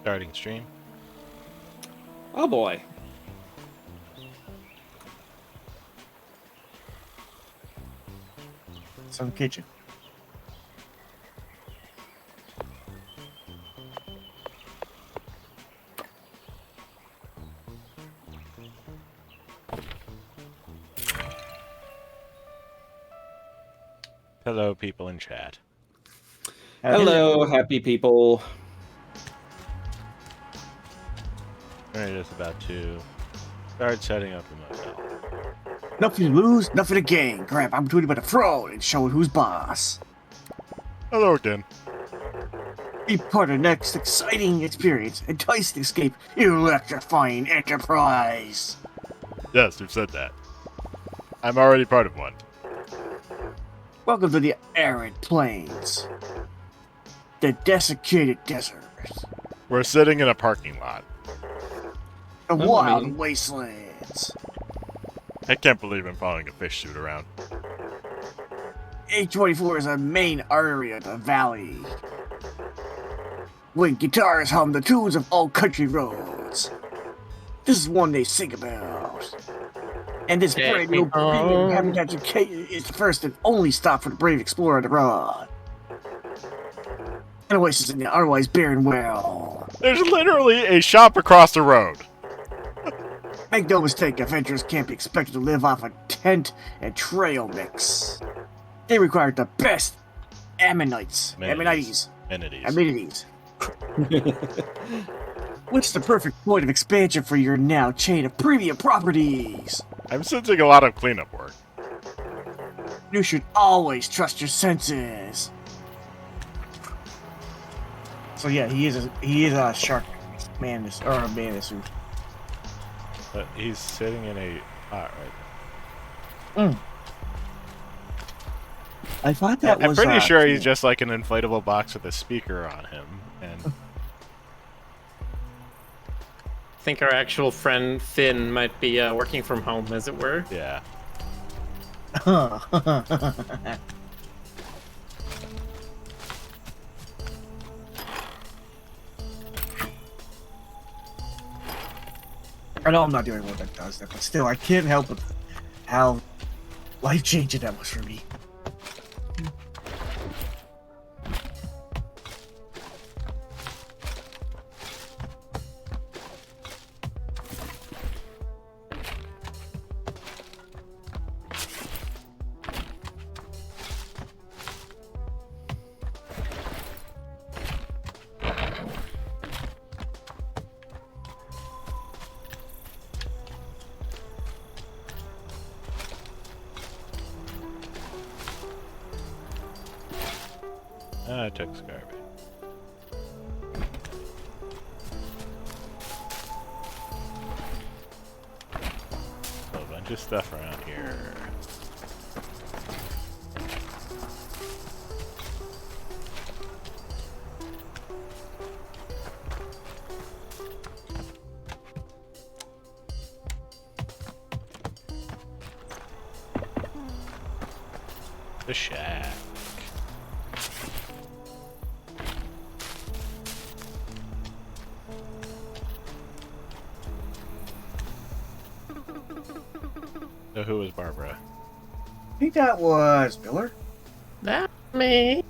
Starting stream. Oh boy. Some kitchen. Hello, people in chat. Hello, happy people. We're just about to start setting up the motel. Nothing to lose, nothing to gain. Grab opportunity by the throne and show who's boss. Hello again. Be part of the next exciting experience. Entice to escape electrifying enterprise. Yes, you've said that. I'm already part of one. Welcome to the arid plains. The desiccated desert. We're sitting in a parking lot. The wild wastelands. I can't believe I'm following a fish suit around. A24 is a main artery of the valley. When guitars hum the tunes of old country roads. This is one they sing about. And this brand new premium habitat is the first and only stop for the brave explorer on the road. An oasis in the otherwise barren world. There's literally a shop across the road. Make no mistake, adventurers can't be expected to live off a tent and trail mix. They require the best amenities. Amenities. Which is the perfect point of expansion for your now chain of premium properties. I'm sensing a lot of cleanup work. You should always trust your senses. So yeah, he is a shark man, or a man suit. But he's sitting in a pot right now. I thought that I'm was. pretty sure he's just like an inflatable box with a speaker on him, and I think our actual friend Finn might be working from home, as it were. yeah. I know I'm not doing what that does that, but still, I can't help it how life-changing that was for me. I took Scarby. A bunch of stuff around here. The shack. So who was Barbara? I think that was Miller. That me.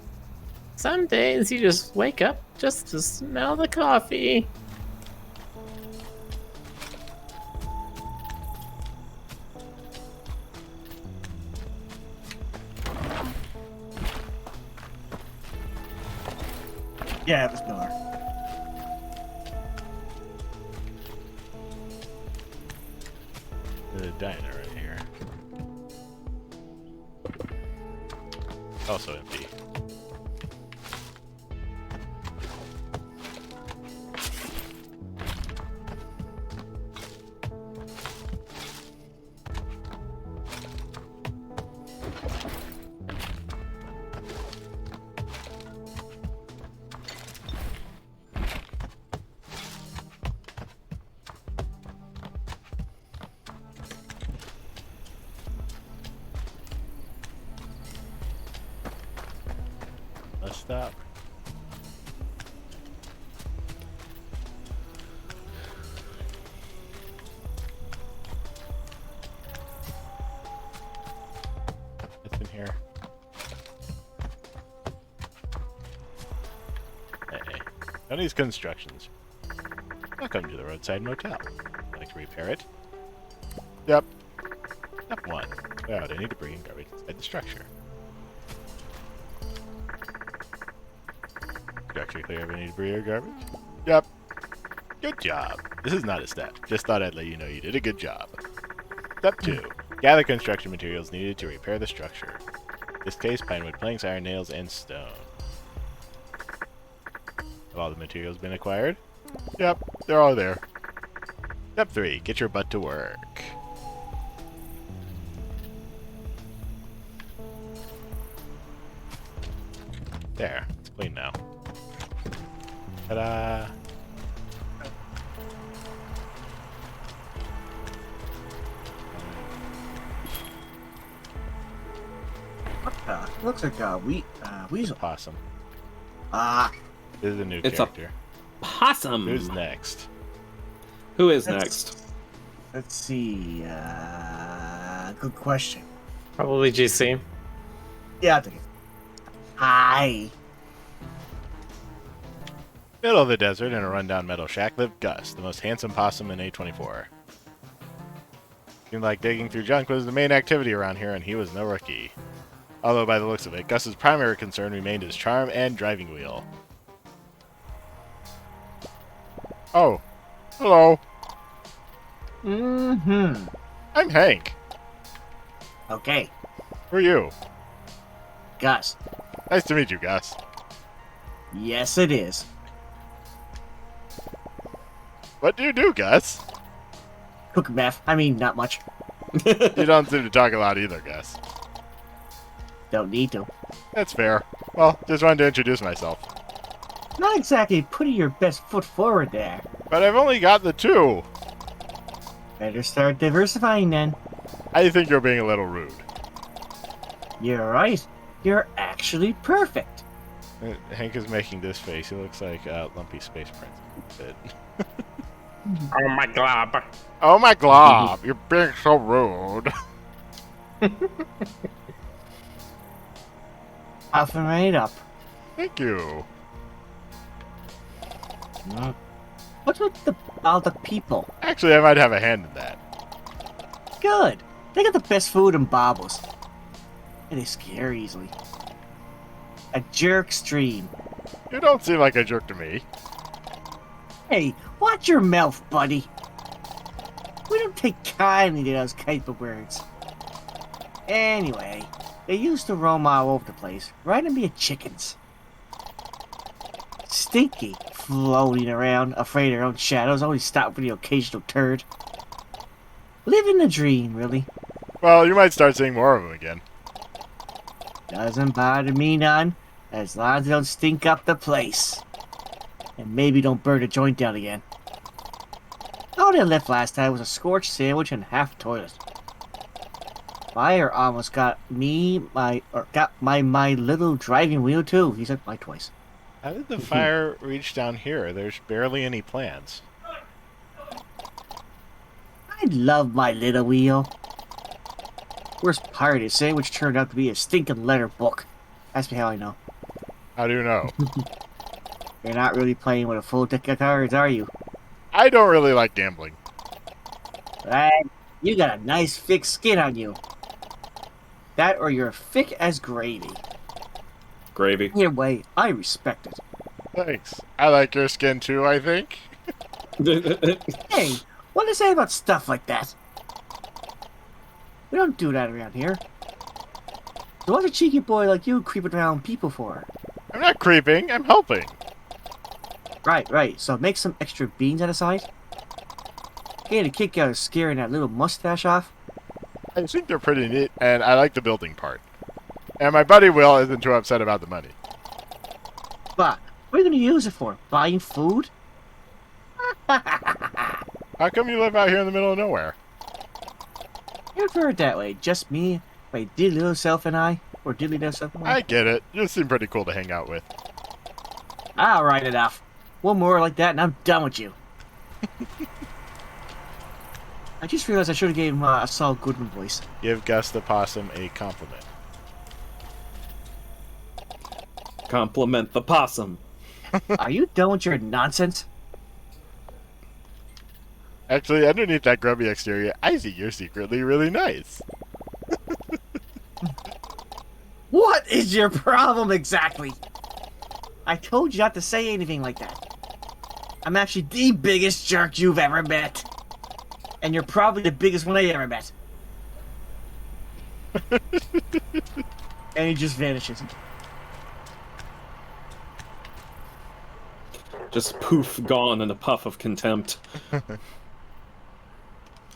Some days you just wake up just to smell the coffee. Yeah, it was Miller. The diner right here. Also empty. Let's stop. None of these constructions. Welcome to the roadside motel. Would like to repair it? Yep. Step 1. Clear out any debris and garbage inside the structure. Structure clear of any debris or garbage? Yep. Good job. This is not a step. Just thought I'd let you know you did a good job. Step 2. Gather construction materials needed to repair the structure. In this case, pine wood planks, iron nails, and stone. Have all the materials been acquired? Yep, they're all there. Step 3. Get your butt to work. There. It's clean now. Ta-da! Looks like a weasel. Possum. Ah, This is a new It's a- character. Possum. Who's next? Who is That's- next? let's see. Good question. Probably GC. Yeah, I think. Hi. Middle of the desert in a rundown metal shack lived Gus, the most handsome possum in A24. Seemed like digging through junk was the main activity around here, and he was no rookie. Although by the looks of it, Gus's primary concern remained his charm and driving wheel. Oh. Hello. Mm-hmm. I'm Hank. Okay, Who are you? Gus. Nice to meet you, Gus. Yes, it is. What do you do, Gus? Cook meth. I mean, not much. You don't seem to talk a lot either, Gus. Don't need to. That's fair. Well, just wanted to introduce myself. Not exactly putting your best foot forward there. But I've only got the 2. Better start diversifying then. I think you're being a little rude. You're right. You're actually perfect. Hank is making this face. He looks like Lumpy Space Prince. Oh my glob. Oh my glob! You're being so rude. Puffing right up. Thank you. What's with all the people? Actually, I might have a hand in that. Good. They got the best food in Bobbles. And they scare easily. A jerk stream. You don't seem like a jerk to me. Hey, watch your mouth, buddy. We don't take kindly to those type of words. Anyway, they used to roam all over the place, riding me at chickens. Stinky, floating around, afraid of their own shadows, always stop for the occasional turd. Living the dream, really. Well, you might start seeing more of them again. Doesn't bother me none, as long as they don't stink up the place. And maybe don't burn the joint down again. All they left last time was a scorched sandwich and half a toilet. Fire almost got my little driving wheel too. He said my twice. How did the fire reach down here? There's barely any plants. I love my little wheel. Worst part is sandwich turned out to be a stinking letter book. Ask me how I know. How do you know? You're not really playing with a full deck of cards, are you? I don't really like gambling. Right? You got a nice thick skin on you. That or you're thick as gravy. Gravy. Either way, I respect it. Thanks. I like your skin too, I think. Hey, what to say about stuff like that? We don't do that around here. So what's a cheeky boy like you creeping around people for? I'm not creeping, I'm helping. Right. So make some extra beans on the side. Get a kick out of scaring that little mustache off. I think they're pretty neat, and I like the building part. And my buddy Will isn't too upset about the money. But what are you going to use it for? Buying food? How come you live out here in the middle of nowhere? You've heard that way. Just me, my dilly little self and I. Or dilly little self and I get it. You seem pretty cool to hang out with. Alright, enough. One more like that and I'm done with you. I just realized I should have gave him a Saul Goodman voice. Give Gus the Possum a compliment. Compliment the possum. Are you done with your nonsense? Actually, underneath that grubby exterior, I see you're secretly really nice. What is your problem exactly? I told you not to say anything like that. I'm actually the biggest jerk you've ever met. And you're probably the biggest one I ever met. And he just vanishes. Just poof, gone in a puff of contempt.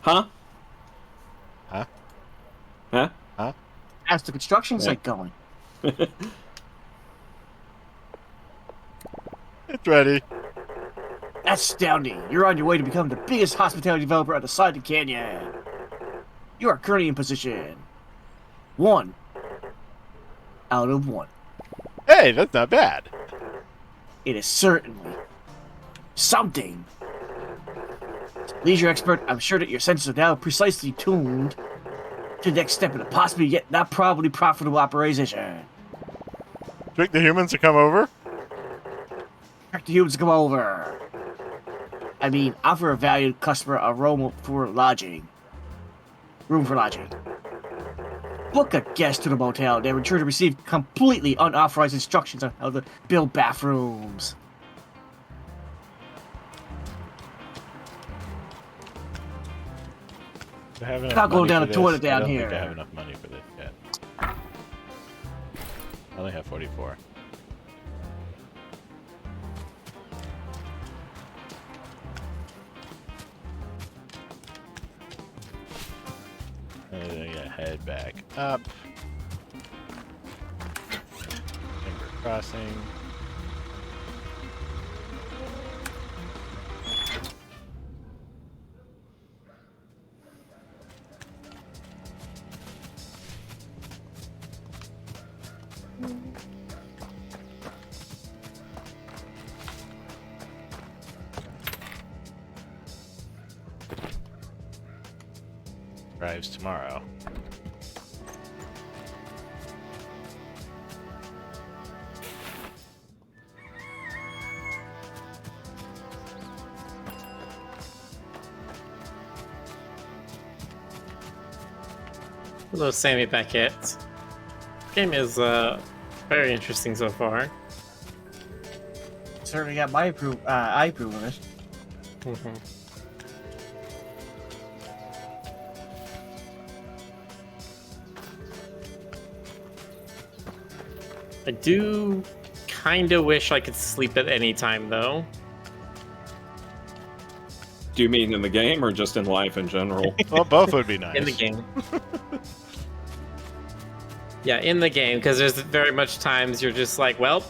Huh? Huh? Huh? Huh? How's the construction Yeah. site going? It's ready. That's astounding. You're on your way to become the biggest hospitality developer on the side of the canyon. You are currently in position 1 out of 1. Hey, that's not bad. It is certainly something. As a leisure expert, I'm sure that your senses are now precisely tuned to the next step in a possibly yet not probably profitable operation. Trick the humans to come over? Expect the humans to come over. I mean, offer a valued customer a room for lodging. Book a guest to the motel, then return to receive completely unauthorized instructions on how to build bathrooms. Do I have enough Not going money down for the this? toilet down I don't here. think I have enough money for this yet. I only have 44. And then I gotta head back up. Timber Crossing. Arrives tomorrow. Hello, Sammy Beckett. Game is very interesting so far. Certainly got my I approve of it. Mhm. I do kind of wish I could sleep at any time, though. Do you mean in the game or just in life in general? Well, both would be nice. In the game. Yeah, in the game, because there's very much times you're just like, well,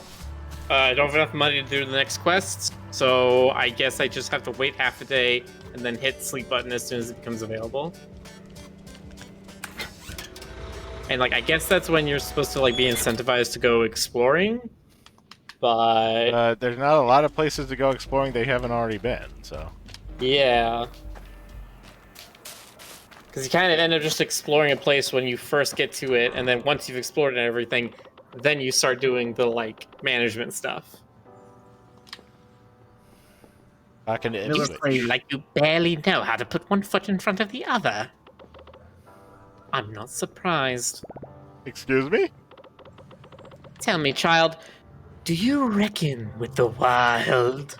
I don't have enough money to do the next quest, so I guess I just have to wait half a day and then hit sleep button as soon as it becomes available. And like, I guess that's when you're supposed to like be incentivized to go exploring, but There's not a lot of places to go exploring they haven't already been, so. yeah. Because you kind of end up just exploring a place when you first get to it, and then once you've explored and everything, then you start doing the like management stuff. Talking to Never Ipswich. played. Like you barely know how to put one foot in front of the other. I'm not surprised. Excuse me? Tell me, child, do you reckon with the wild?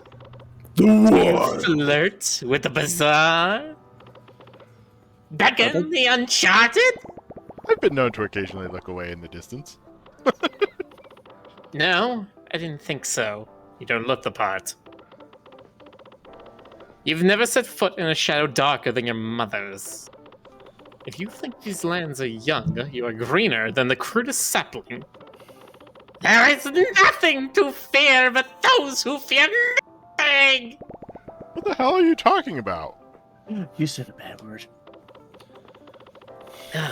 The Do you flirt with the bizarre? Beckon the uncharted? I've been known to occasionally look away in the distance. No, I didn't think so. You don't look the part. You've never set foot in a shadow darker than your mother's. If you think these lands are young, you are greener than the crudest sapling. There is nothing to fear but those who fear nothing! What the hell are you talking about? You said a bad word.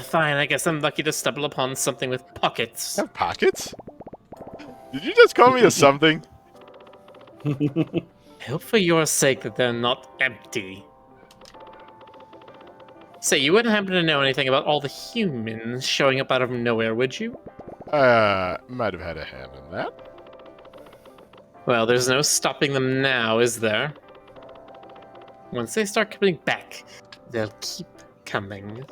Fine, I guess I'm lucky to stumble upon something with pockets. Have pockets? Did you just call me a something? I hope for your sake that they're not empty. Say, you wouldn't happen to know anything about all the humans showing up out of nowhere, would you? Might have had a hand in that. Well, there's no stopping them now, is there? Once they start coming back, they'll keep coming.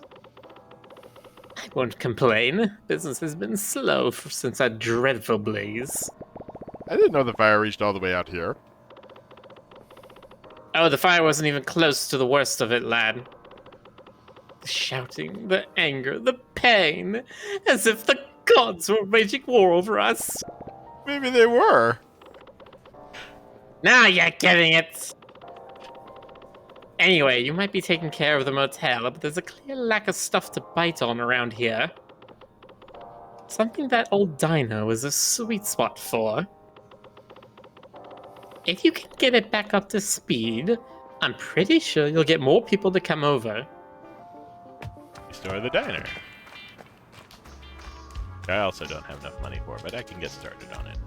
I won't complain. Business has been slow since that dreadful blaze. I didn't know the fire reached all the way out here. Oh, the fire wasn't even close to the worst of it, lad. The shouting, the anger, the pain, as if the gods were waging war over us. Maybe they were. Now you're getting it! Anyway, you might be taking care of the motel, but there's a clear lack of stuff to bite on around here. Something that old dino is a sweet spot for. If you can get it back up to speed, I'm pretty sure you'll get more people to come over. Restore the diner. I also don't have enough money for it, but I can get started on it.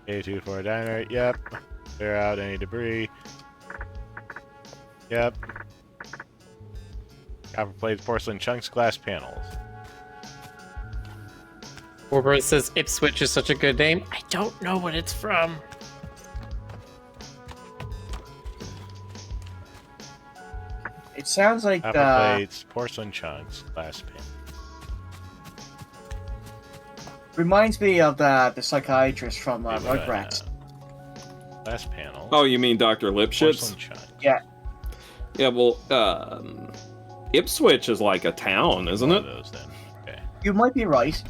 A2 for a diner, yep. Clear out any debris. Yep. Copper plates, porcelain chunks, glass panels. Warbird says Ipswich is such a good name. I don't know what it's from. It sounds like Copper plates, porcelain chunks, glass panels. reminds me of the psychiatrist from Rugrats. Glass panel. Oh, you mean Dr. Lipschitz? Porcelain chunks. Yeah, Yeah, well, Ipswich is like a town, isn't One it? of those then. Okay. you might be right.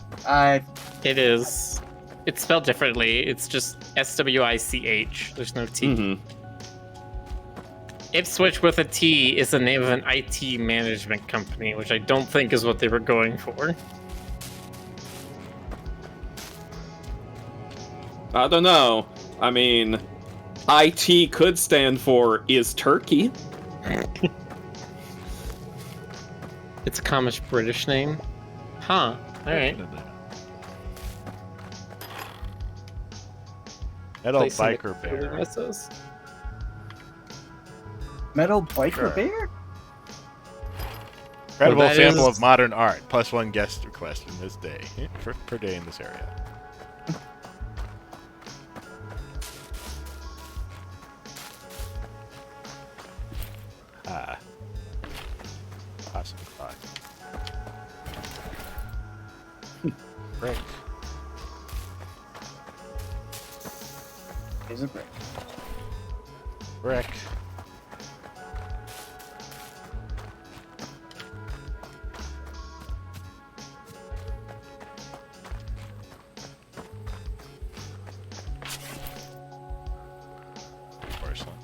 It is. It's spelled differently. It's just S-W-I-C-H. There's no T. Mm-hmm. Ipswich with a T is the name of an IT management company, which I don't think is what they were going for. I don't know. I mean, IT could stand for is Turkey. It's a common British name. Huh. Alright. Metal Placing the biker code bear. missiles. Metal biker Sure. bear? Incredible Well, that sample is- of modern art. +1 guest request in this day. Per day in this area. Ah. Awesome thought. Brick. Is a brick. Brick. Porcelain.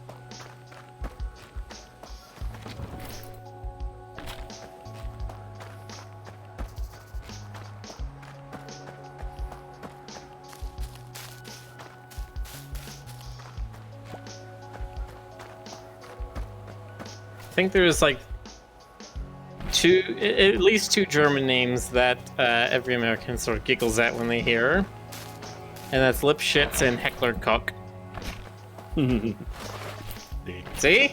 I think there's like at least two German names that every American sort of giggles at when they hear. And that's Lipschitz and Heckler-Koch. See?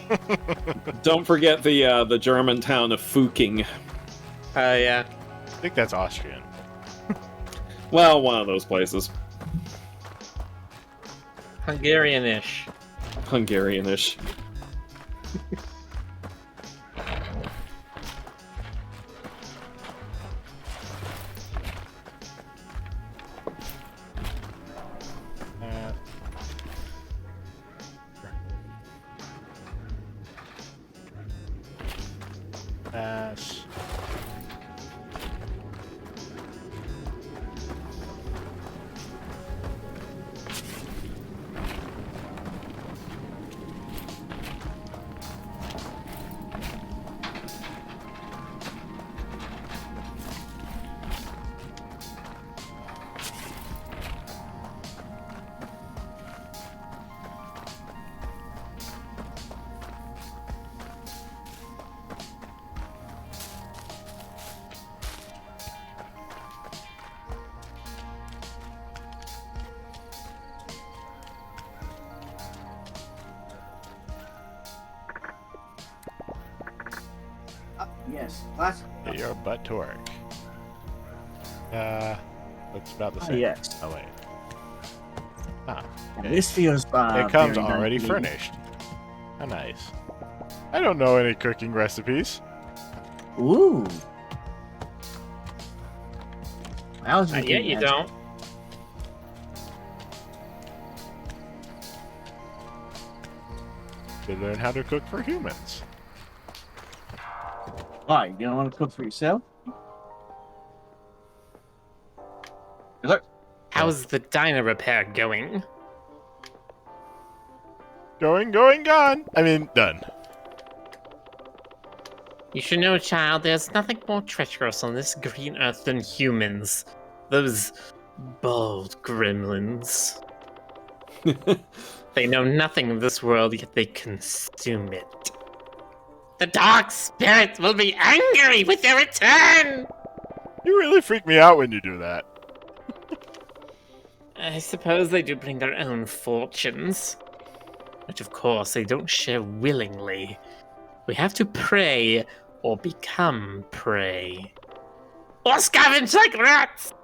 Don't forget the German town of Fuking. Yeah. I think that's Austrian. Well, one of those places. Hungarian-ish. Hungarian-ish. Pass. Yes, that's Get your butt to work. Looks about the Ah, same. yes. Oh, wait. Ah, And this feels it comes very already nice. furnished. How nice. I don't know any cooking recipes. Ooh. How's your Not yet, game, you Ezra? don't. They learn how to cook for humans. Why? You don't want to cook for yourself? Look. How's the diner repair going? Going, gone. I mean, done. You should know, child, there's nothing more treacherous on this green earth than humans. Those bald gremlins. They know nothing of this world, yet they consume it. The dark spirits will be angry with their return! You really freak me out when you do that. I suppose they do bring their own fortunes. Which, of course, they don't share willingly. We have to pray or become prey. Or scavenge like rats!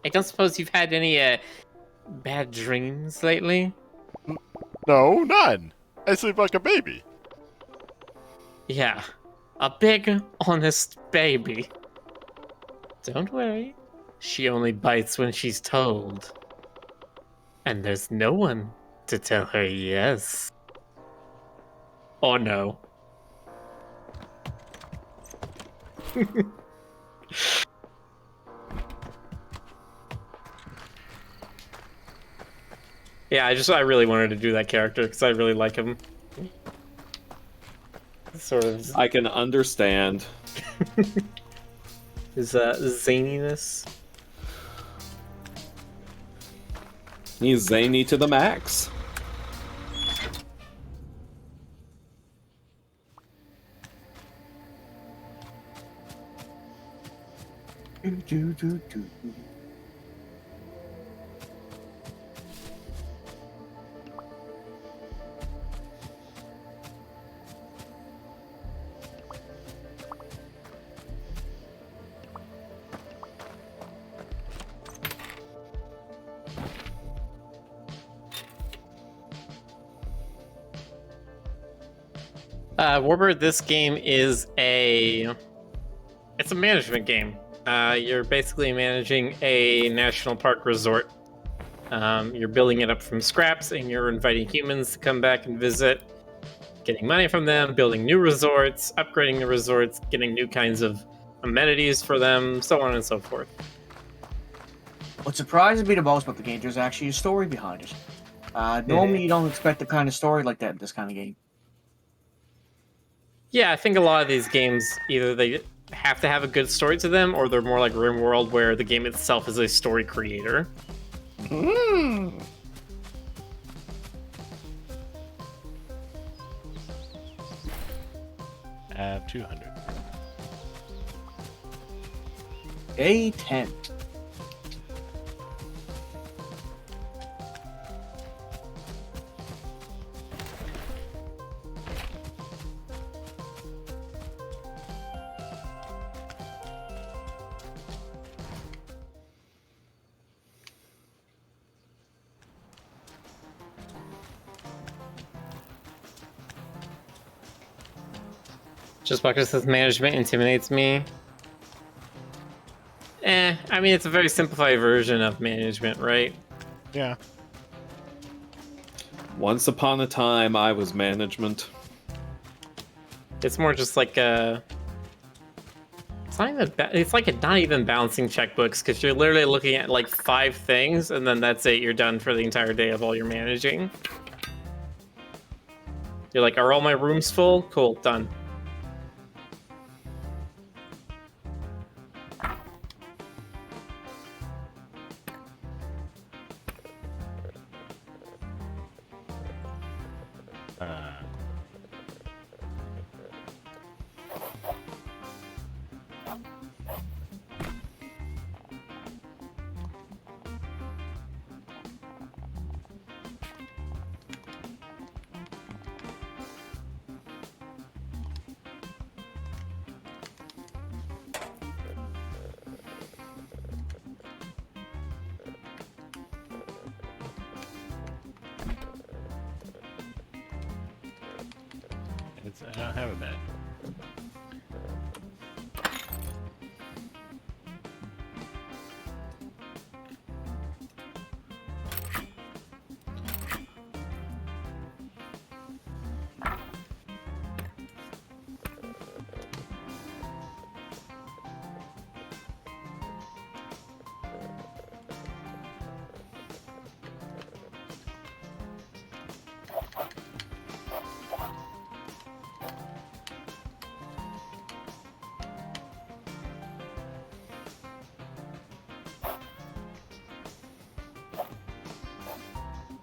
I don't suppose you've had any, bad dreams lately? No, none. I sleep like a baby. Yeah, a big, honest baby. Don't worry, she only bites when she's told. And there's no one to tell her yes. Or no. Yeah, I really wanted to do that character because I really like him. Sort of I can understand. his zaniness. He's zany to the max. Warbird, this game is it's a management game. You're basically managing a national park resort. You're building it up from scraps, and you're inviting humans to come back and visit, getting money from them, building new resorts, upgrading the resorts, getting new kinds of amenities for them, so on and so forth. What surprises me the most about the game, there's actually a story behind it. Normally, you don't expect the kind of story like that in this kind of game. Yeah, I think a lot of these games, either they have to have a good story to them, or they're more like RimWorld, where the game itself is a story creator. I have 200. A10. Just because this management intimidates me. I mean, it's a very simplified version of management, right? Yeah. Once upon a time, I was management. It's more just like a... It's like not even balancing checkbooks, because you're literally looking at like 5 things, and then that's it. You're done for the entire day of all your managing. You're like, are all my rooms full? Cool, done. beds. I don't have a bed.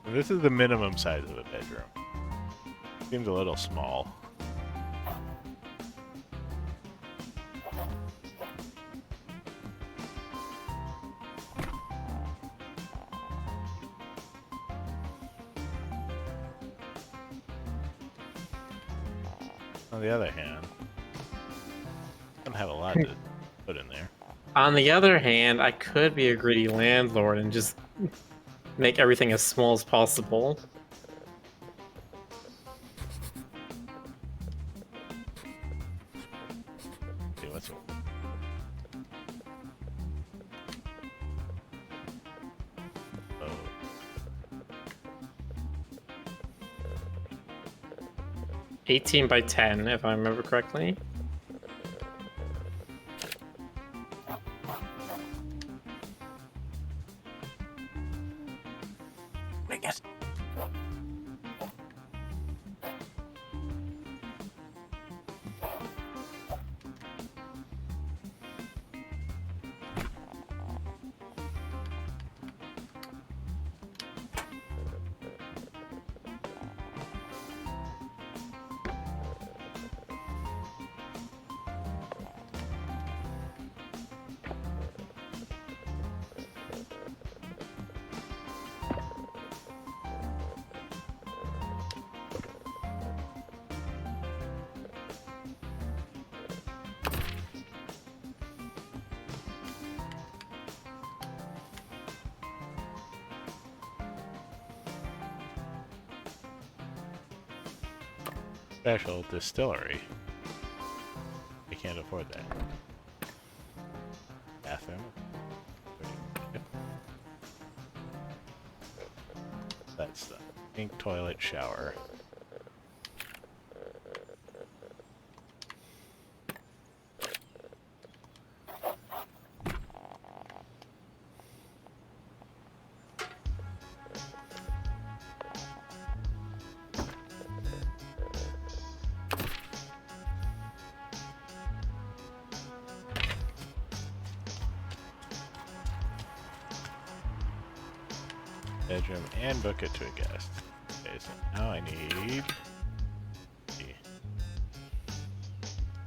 This is the minimum size of a bedroom. Seems a little small. On the other hand, I don't have a lot to put in there. On the other hand, I could be a greedy landlord and just make everything as small as possible. See what's 18 by 10, if I remember correctly. I guess. special distillery. I can't afford that. Bathroom. That's the pink toilet shower. Bedroom and book it to a guest. Okay, so now I need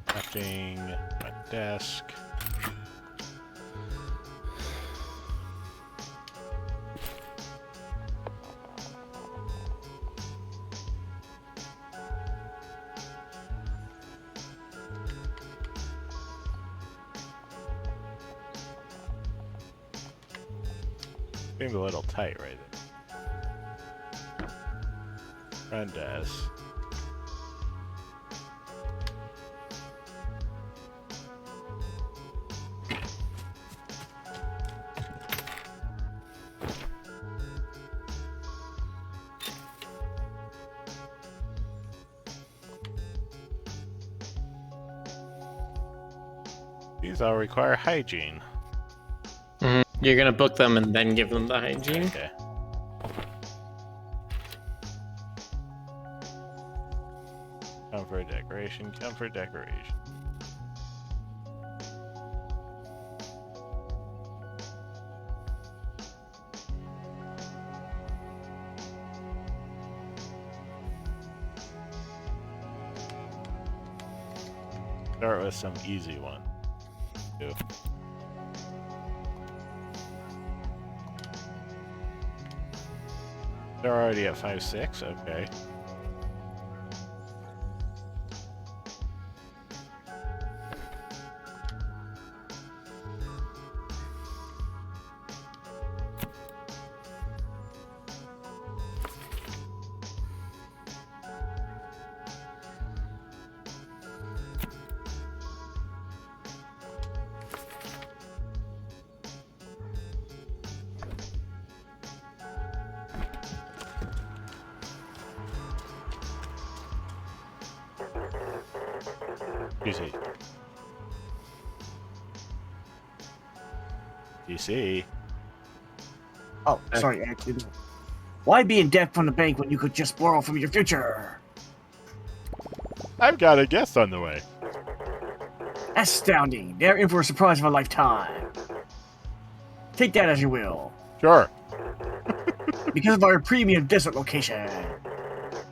crafting, my desk. Seems a little tight right there. Front desk. These all require hygiene. You're gonna book them and then give them the hygiene? Okay. Comfort decoration, comfort decoration. Start with some easy one. Too. They're already at 5.6, okay. DC. DC. Oh, sorry, I didn't. Why be in debt from the bank when you could just borrow from your future? I've got a guest on the way. Astounding. They're in for a surprise of a lifetime. Take that as you will. Sure. Because of our premium desert location,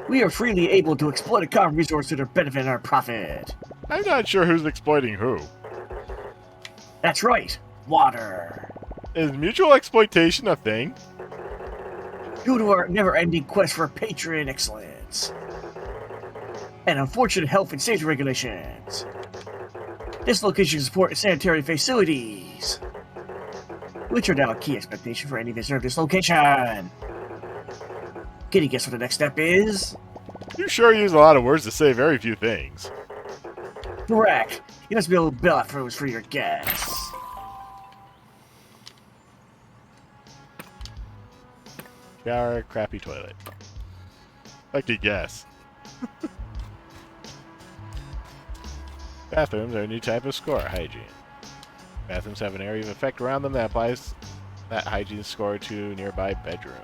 we are freely able to exploit a common resource to their benefit and our profit. I'm not sure who's exploiting who. That's right, water. Is mutual exploitation a thing? Due to our never-ending quest for patron excellence and unfortunate health and safety regulations, this location supports sanitary facilities, which are now a key expectation for any visitor of this location. Can you guess what the next step is? You sure use a lot of words to say very few things. Correct. You must build bathrooms for your guests. Shower, crappy toilet. Lucky guess. Bathrooms are a new type of score, hygiene. Bathrooms have an area of effect around them that applies that hygiene score to nearby bedrooms.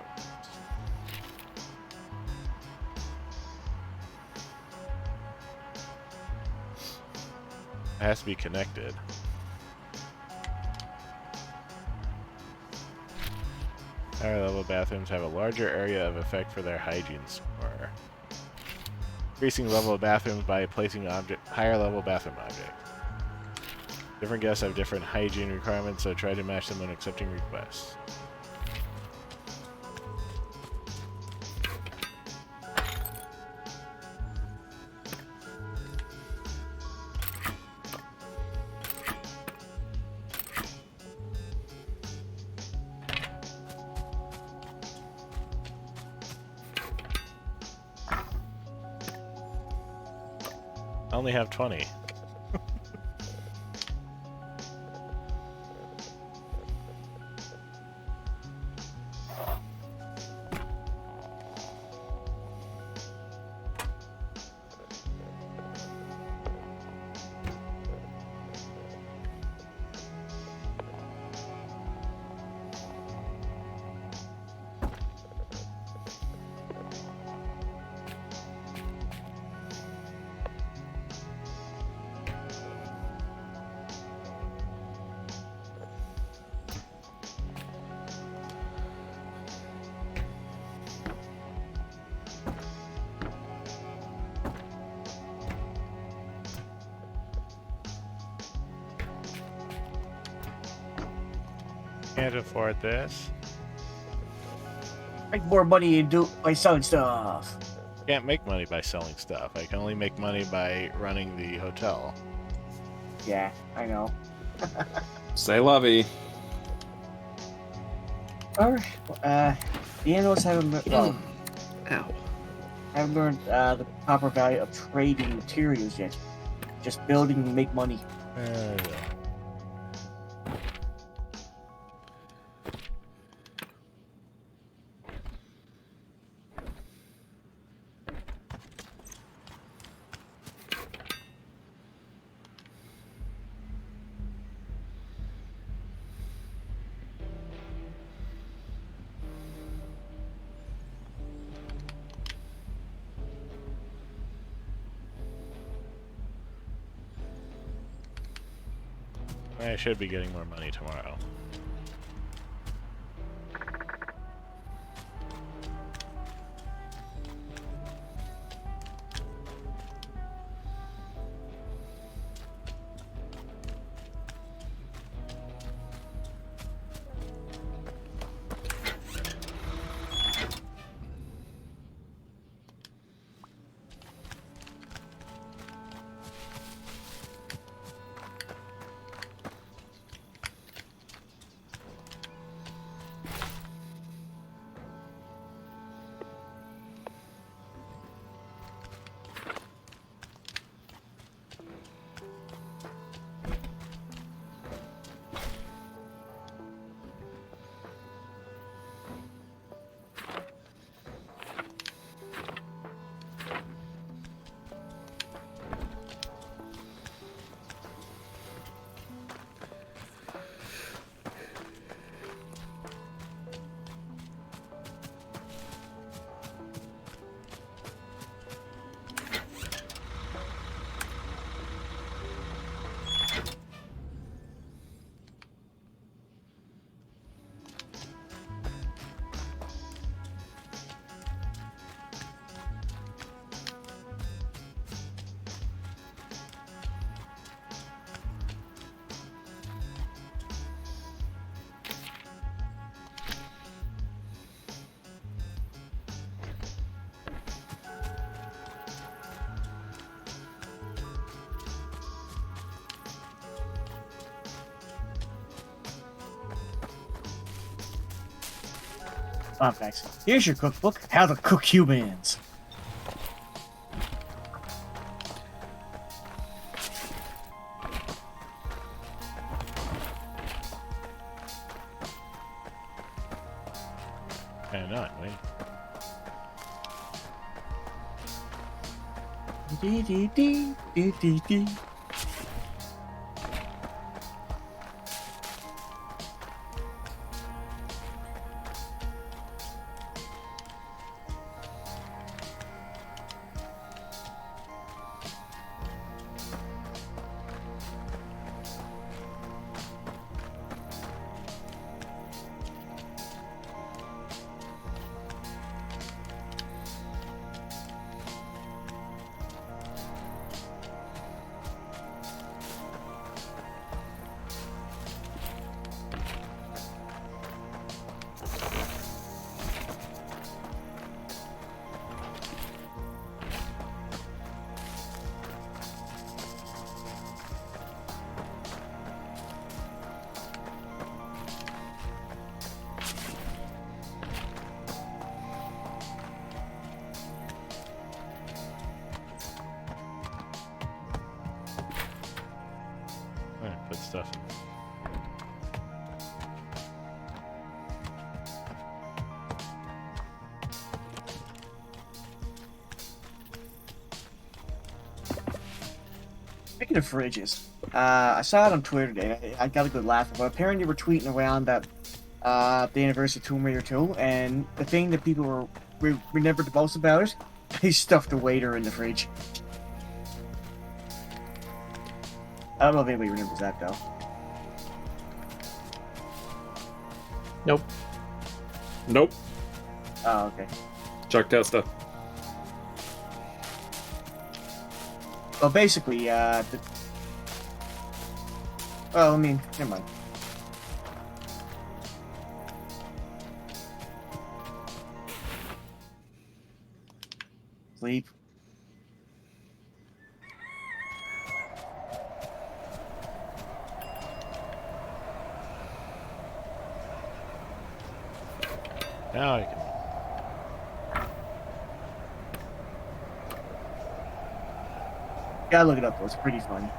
It has to be connected. Higher level bathrooms have a larger area of effect for their hygiene score. Increasing level of bathrooms by placing higher level bathroom object. Different guests have different hygiene requirements, so try to match them when accepting requests. I only have 20. Can't afford this. Make more money and do by selling stuff. Can't make money by selling stuff. I can only make money by running the hotel. Yeah, I know. Say lovey. Alright, the analysts haven't Ow. learned the proper value of trading materials yet. Just building and make money. Yeah. I should be getting more money tomorrow. Max. Here's your cookbook, How to Cook Humans. And not, wait. Dee dee dee dee dee dee. Alright, put stuff in. Speaking of fridges, I saw it on Twitter today. I got a good laugh, but apparently we're tweeting around that the anniversary of Tomb Raider 2, and the thing that people remembered the most about it, they stuffed the waiter in the fridge. I don't know if anybody remembers that though. Nope. Nope. Oh, okay. Chuck Testa. Well, basically, well, I mean, never mind. Sleep. Now I can. Gotta look it up though, it's pretty funny.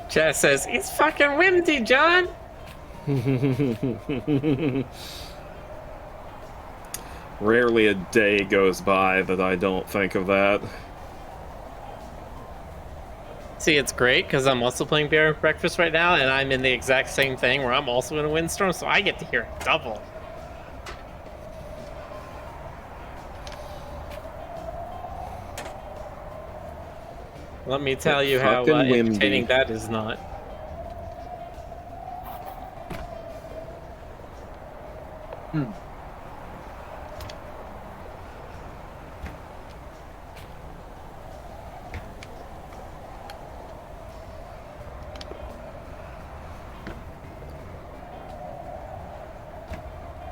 Chaz says, it's fucking windy, John! Rarely a day goes by that I don't think of that. See, it's great, because I'm also playing Bear Breakfast right now, and I'm in the exact same thing where I'm also in a windstorm, so I get to hear it double. Let me tell you how fucking windy. entertaining that is not.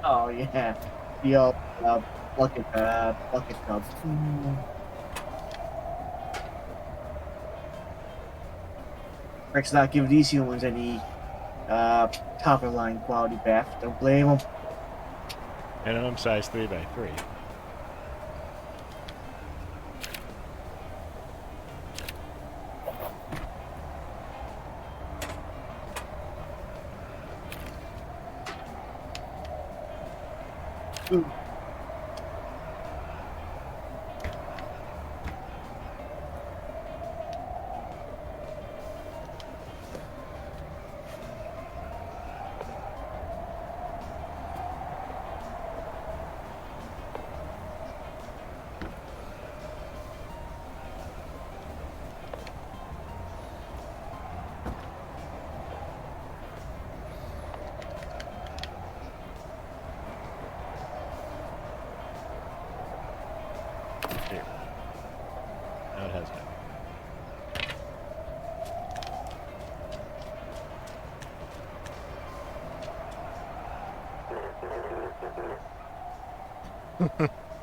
Oh yeah, the bucket cup. Rex not giving these humans any top of line quality bath. Don't blame them. Minimum size 3x3. Ooh. Here. Now it has been.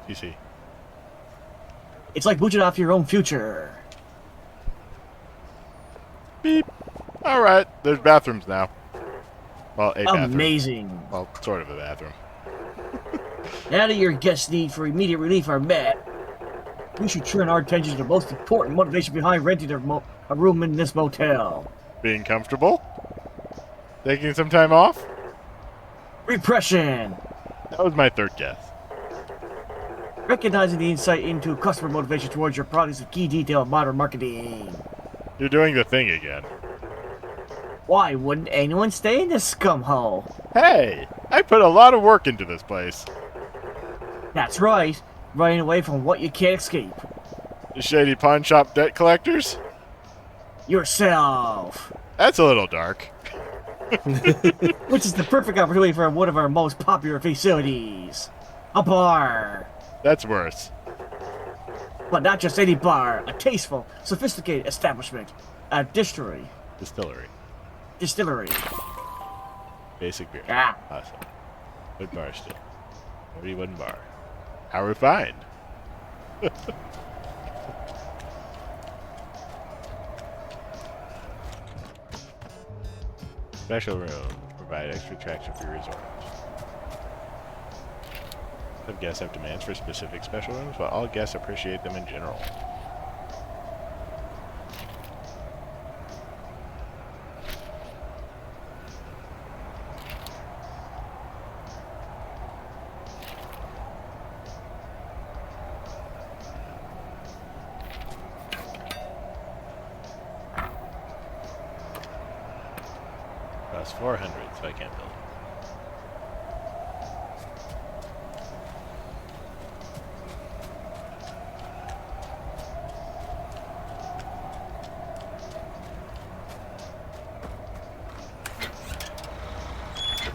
You see. It's like mooching off your own future. Beep. Alright, there's bathrooms now. Well, a bathroom. Amazing. Well, sort of a bathroom. Now that your guests' need for immediate relief are met, we should turn our attention to the most important motivation behind renting a room in this motel. Being comfortable? Taking some time off? Repression! That was my third guess. Recognizing the insight into customer motivation towards your product is a key detail of modern marketing. You're doing the thing again. Why wouldn't anyone stay in this scumhole? Hey! I put a lot of work into this place. That's right, running away from what you can't escape. The shady pawn shop debt collectors? Yourself! That's a little dark. Which is the perfect opportunity for one of our most popular facilities. A bar. That's worse. But not just any bar, a tasteful, sophisticated establishment. A distillery. Distillery. Distillery. Basic beer. Ah. Awesome. Wood bar still. Nobody wooden bar. How refined. Special room. Provide extra traction for your resort. Some guests have demands for specific special rooms, but all guests appreciate them in general. Costs 400, so I can't build it.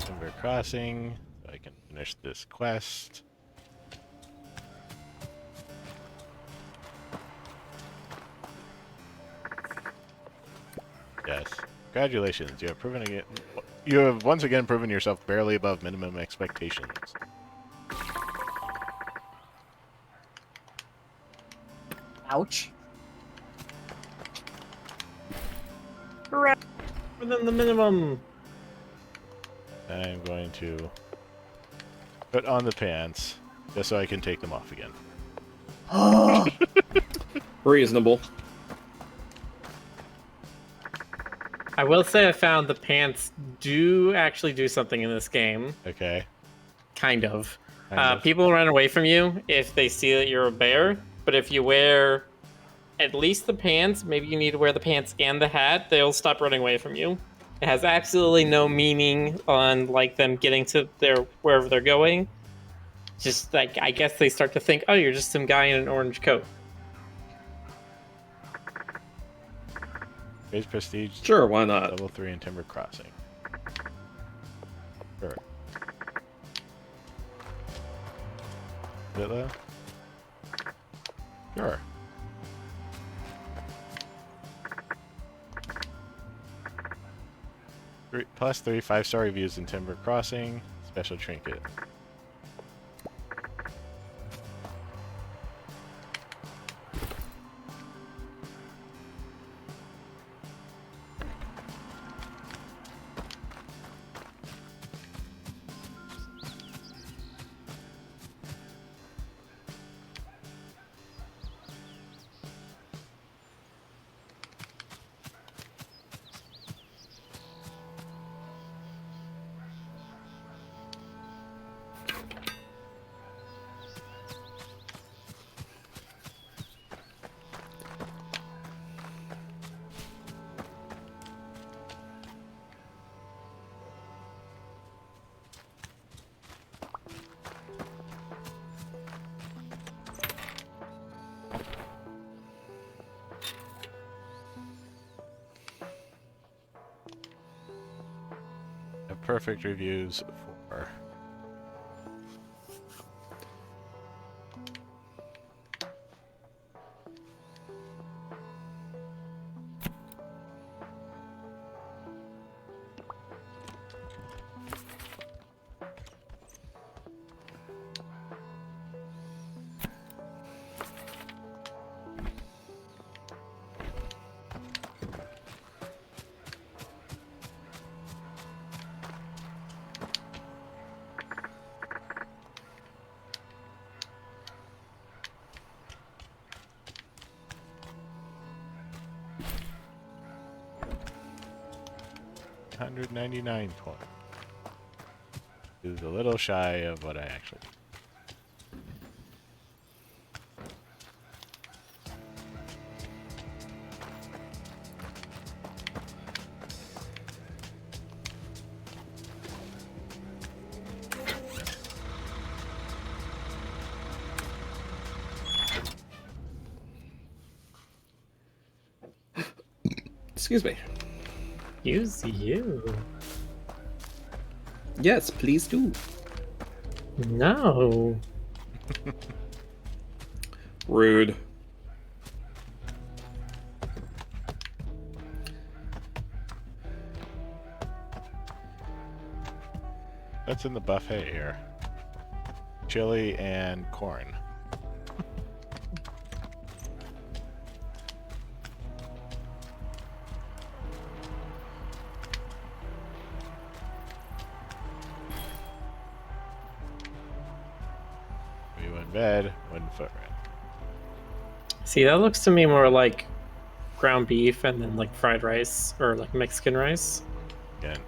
Timber Crossing, so I can finish this quest. Yes. Congratulations, you have once again proven yourself barely above minimum expectations. Ouch. Within the minimum. I'm going to put on the pants just so I can take them off again. Reasonable. I will say I found the pants do actually do something in this game. Okay. Kind of. Kind of. People run away from you if they see that you're a bear, but if you wear at least the pants, maybe you need to wear the pants and the hat, they'll stop running away from you. It has absolutely no meaning on like them getting to wherever they're going. Just like I guess they start to think, oh, you're just some guy in an orange coat. Raise prestige. Sure, why not? Level 3 in Timber Crossing. Sure. Is it low? Sure. +3 5-star reviews in Timber Crossing. Special trinket. perfect reviews for. $199 points. Is a little shy of what I actually. Excuse me. Use you. Yes, please do. No. Rude. That's in the buffet here. Chili and corn. We went bed, one foot rest. See, that looks to me more like ground beef and then like fried rice or like Mexican rice. Again,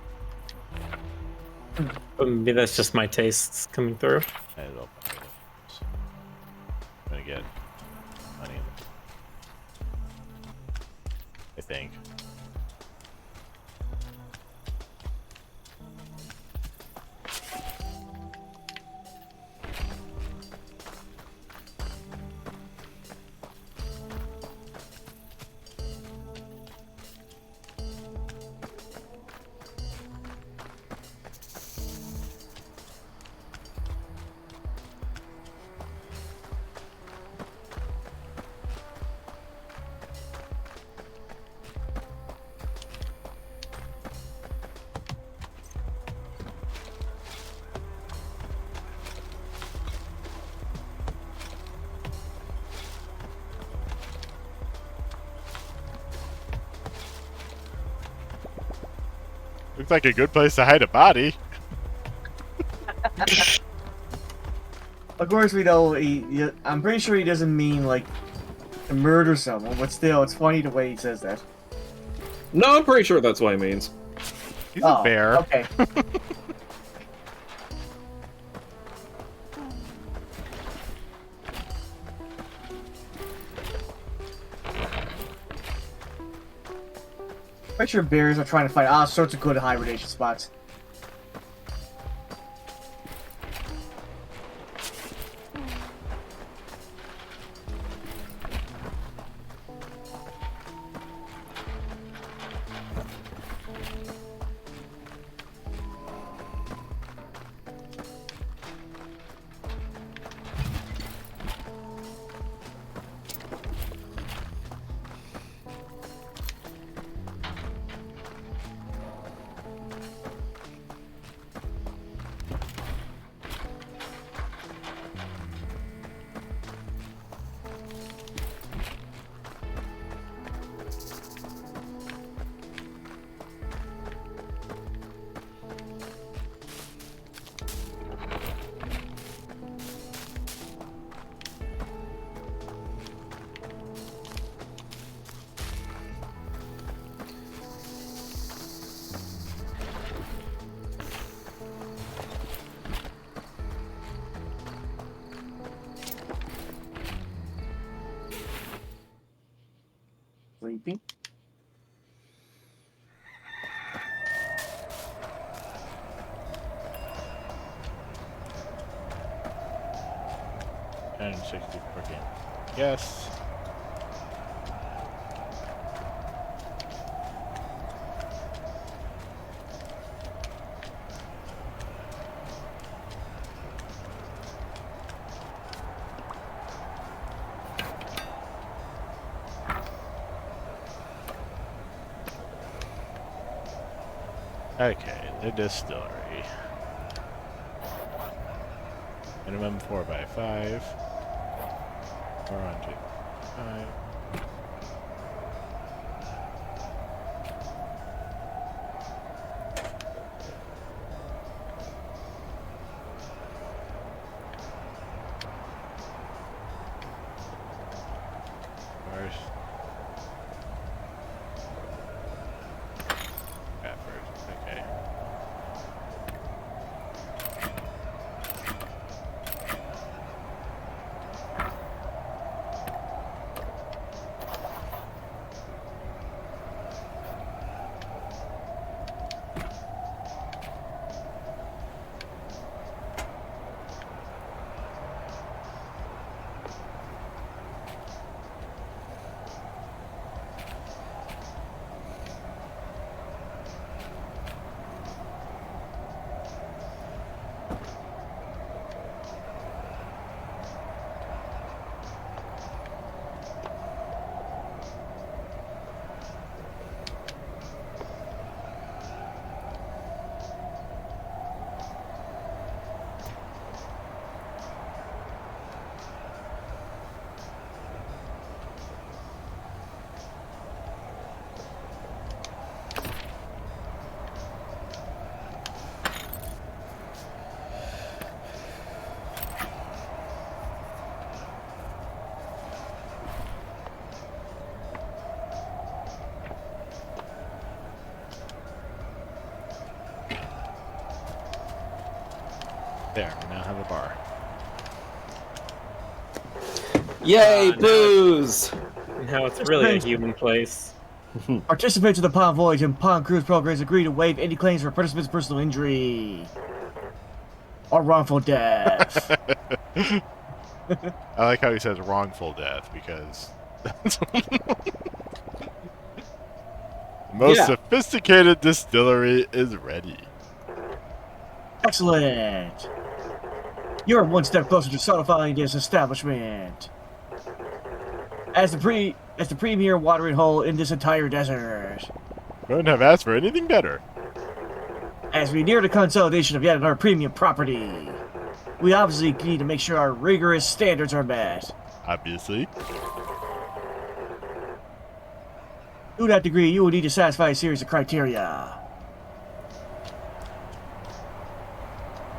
But maybe that's just my tastes coming through. I'm gonna get money in I think. Looks like a good place to hide a body. Of course, we know I'm pretty sure he doesn't mean like to murder someone, but still, it's funny the way he says that. No, I'm pretty sure that's what he means. He's a bear. Okay. I'm sure bears are trying to find all sorts of good hibernation spots. Sleeping. And 64 games. Yes. Okay, the distillery. Minimum 4x5. 4 on 2. 5. Okay. There, we now have a bar. Yay, booze! Now it's really a human place. Participants in the Pond Voyage and Pond Cruise programs agree to waive any claims for participants' personal injury or wrongful death. I like how he says wrongful death because that's the most sophisticated distillery is ready. Excellent. You're one step closer to solidifying this establishment as the premier watering hole in this entire desert. Couldn't have asked for anything better. As we near the consolidation of yet another premium property, we obviously need to make sure our rigorous standards are met. Obviously. To that degree, you will need to satisfy a series of criteria.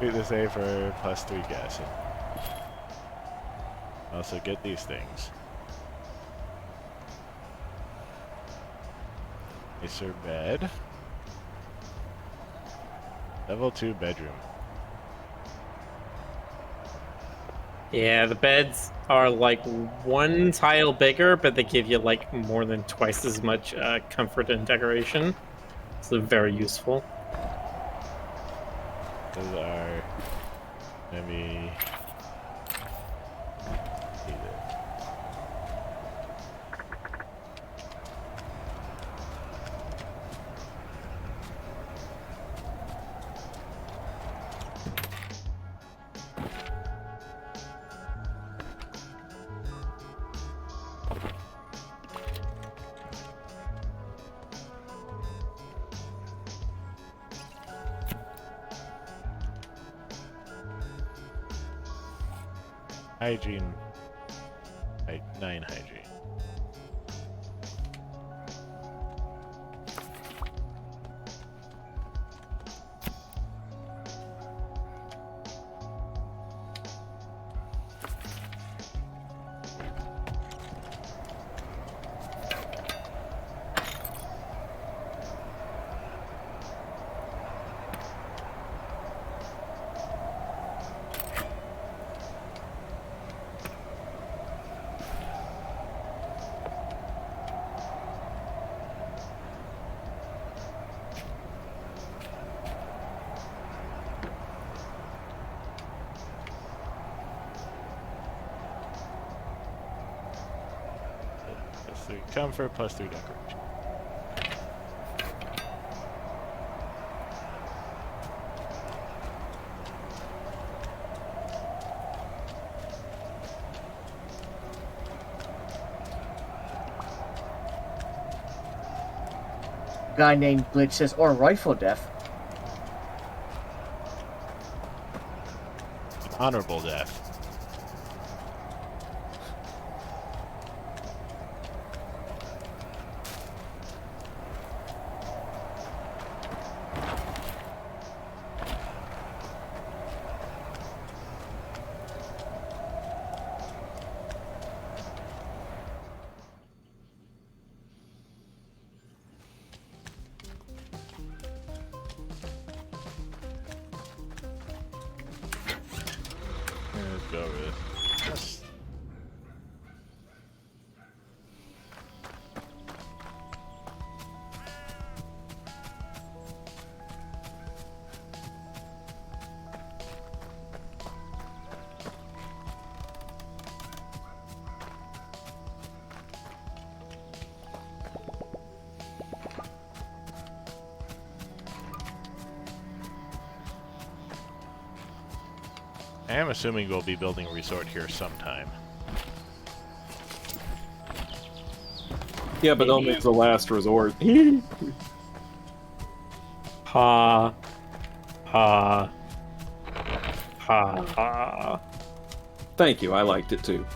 Beat this A for +3 gassing. Also get these things. Nicer bed. Level 2 bedroom. Yeah, the beds are like one tile bigger, but they give you like more than twice as much comfort and decoration. So very useful. Those are maybe hygiene. 9 hygiene. +3 comfort, +3 decoration. Guy named Glitch says, or rifle death. Honorable death. Let's go with this. I am assuming we'll be building a resort here sometime. Yeah, but only as a last resort. Ha. Ha. Ha. Ha. Thank you, I liked it too.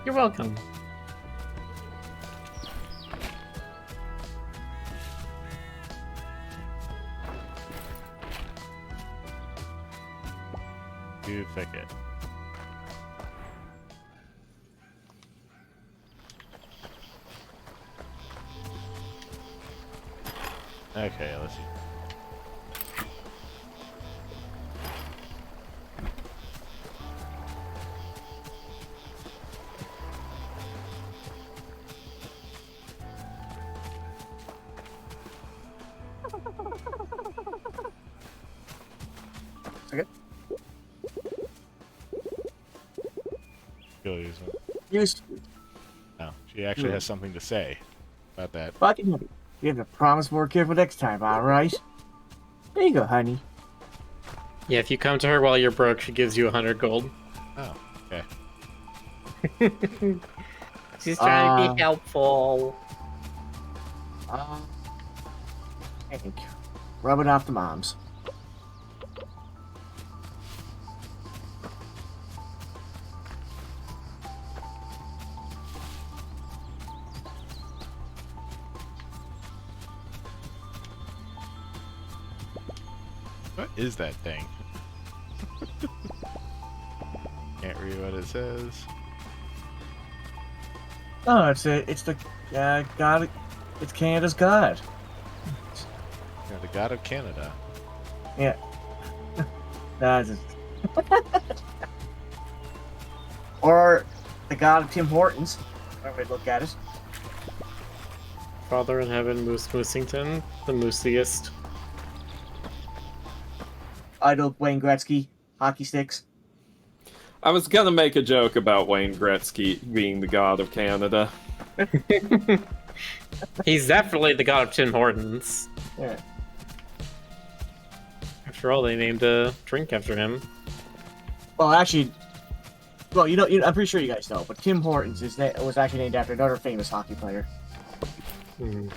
You're welcome. You thicket. Okay, let's see. Okay. Go use it. Use. No, she actually has something to say about that. Fucking hell. You have to promise more careful next time, alright? There you go, honey. Yeah, if you come to her while you're broke, she gives you 100 gold. Oh, okay. She's trying to be helpful. Hank. Rubbing off the moms. What is that thing? Can't read what it says. Oh, it's the god. It's Canada's god. You're the god of Canada. Yeah. That's it. Or the god of Tim Hortons. Whatever way to look at it. Father in heaven, Moose Moosington, the moosiest. Idol Wayne Gretzky, hockey sticks. I was gonna make a joke about Wayne Gretzky being the god of Canada. He's definitely the god of Tim Hortons. Yeah. After all, they named a drink after him. Well, actually, I'm pretty sure you guys know, but Tim Hortons was actually named after another famous hockey player. Hmm.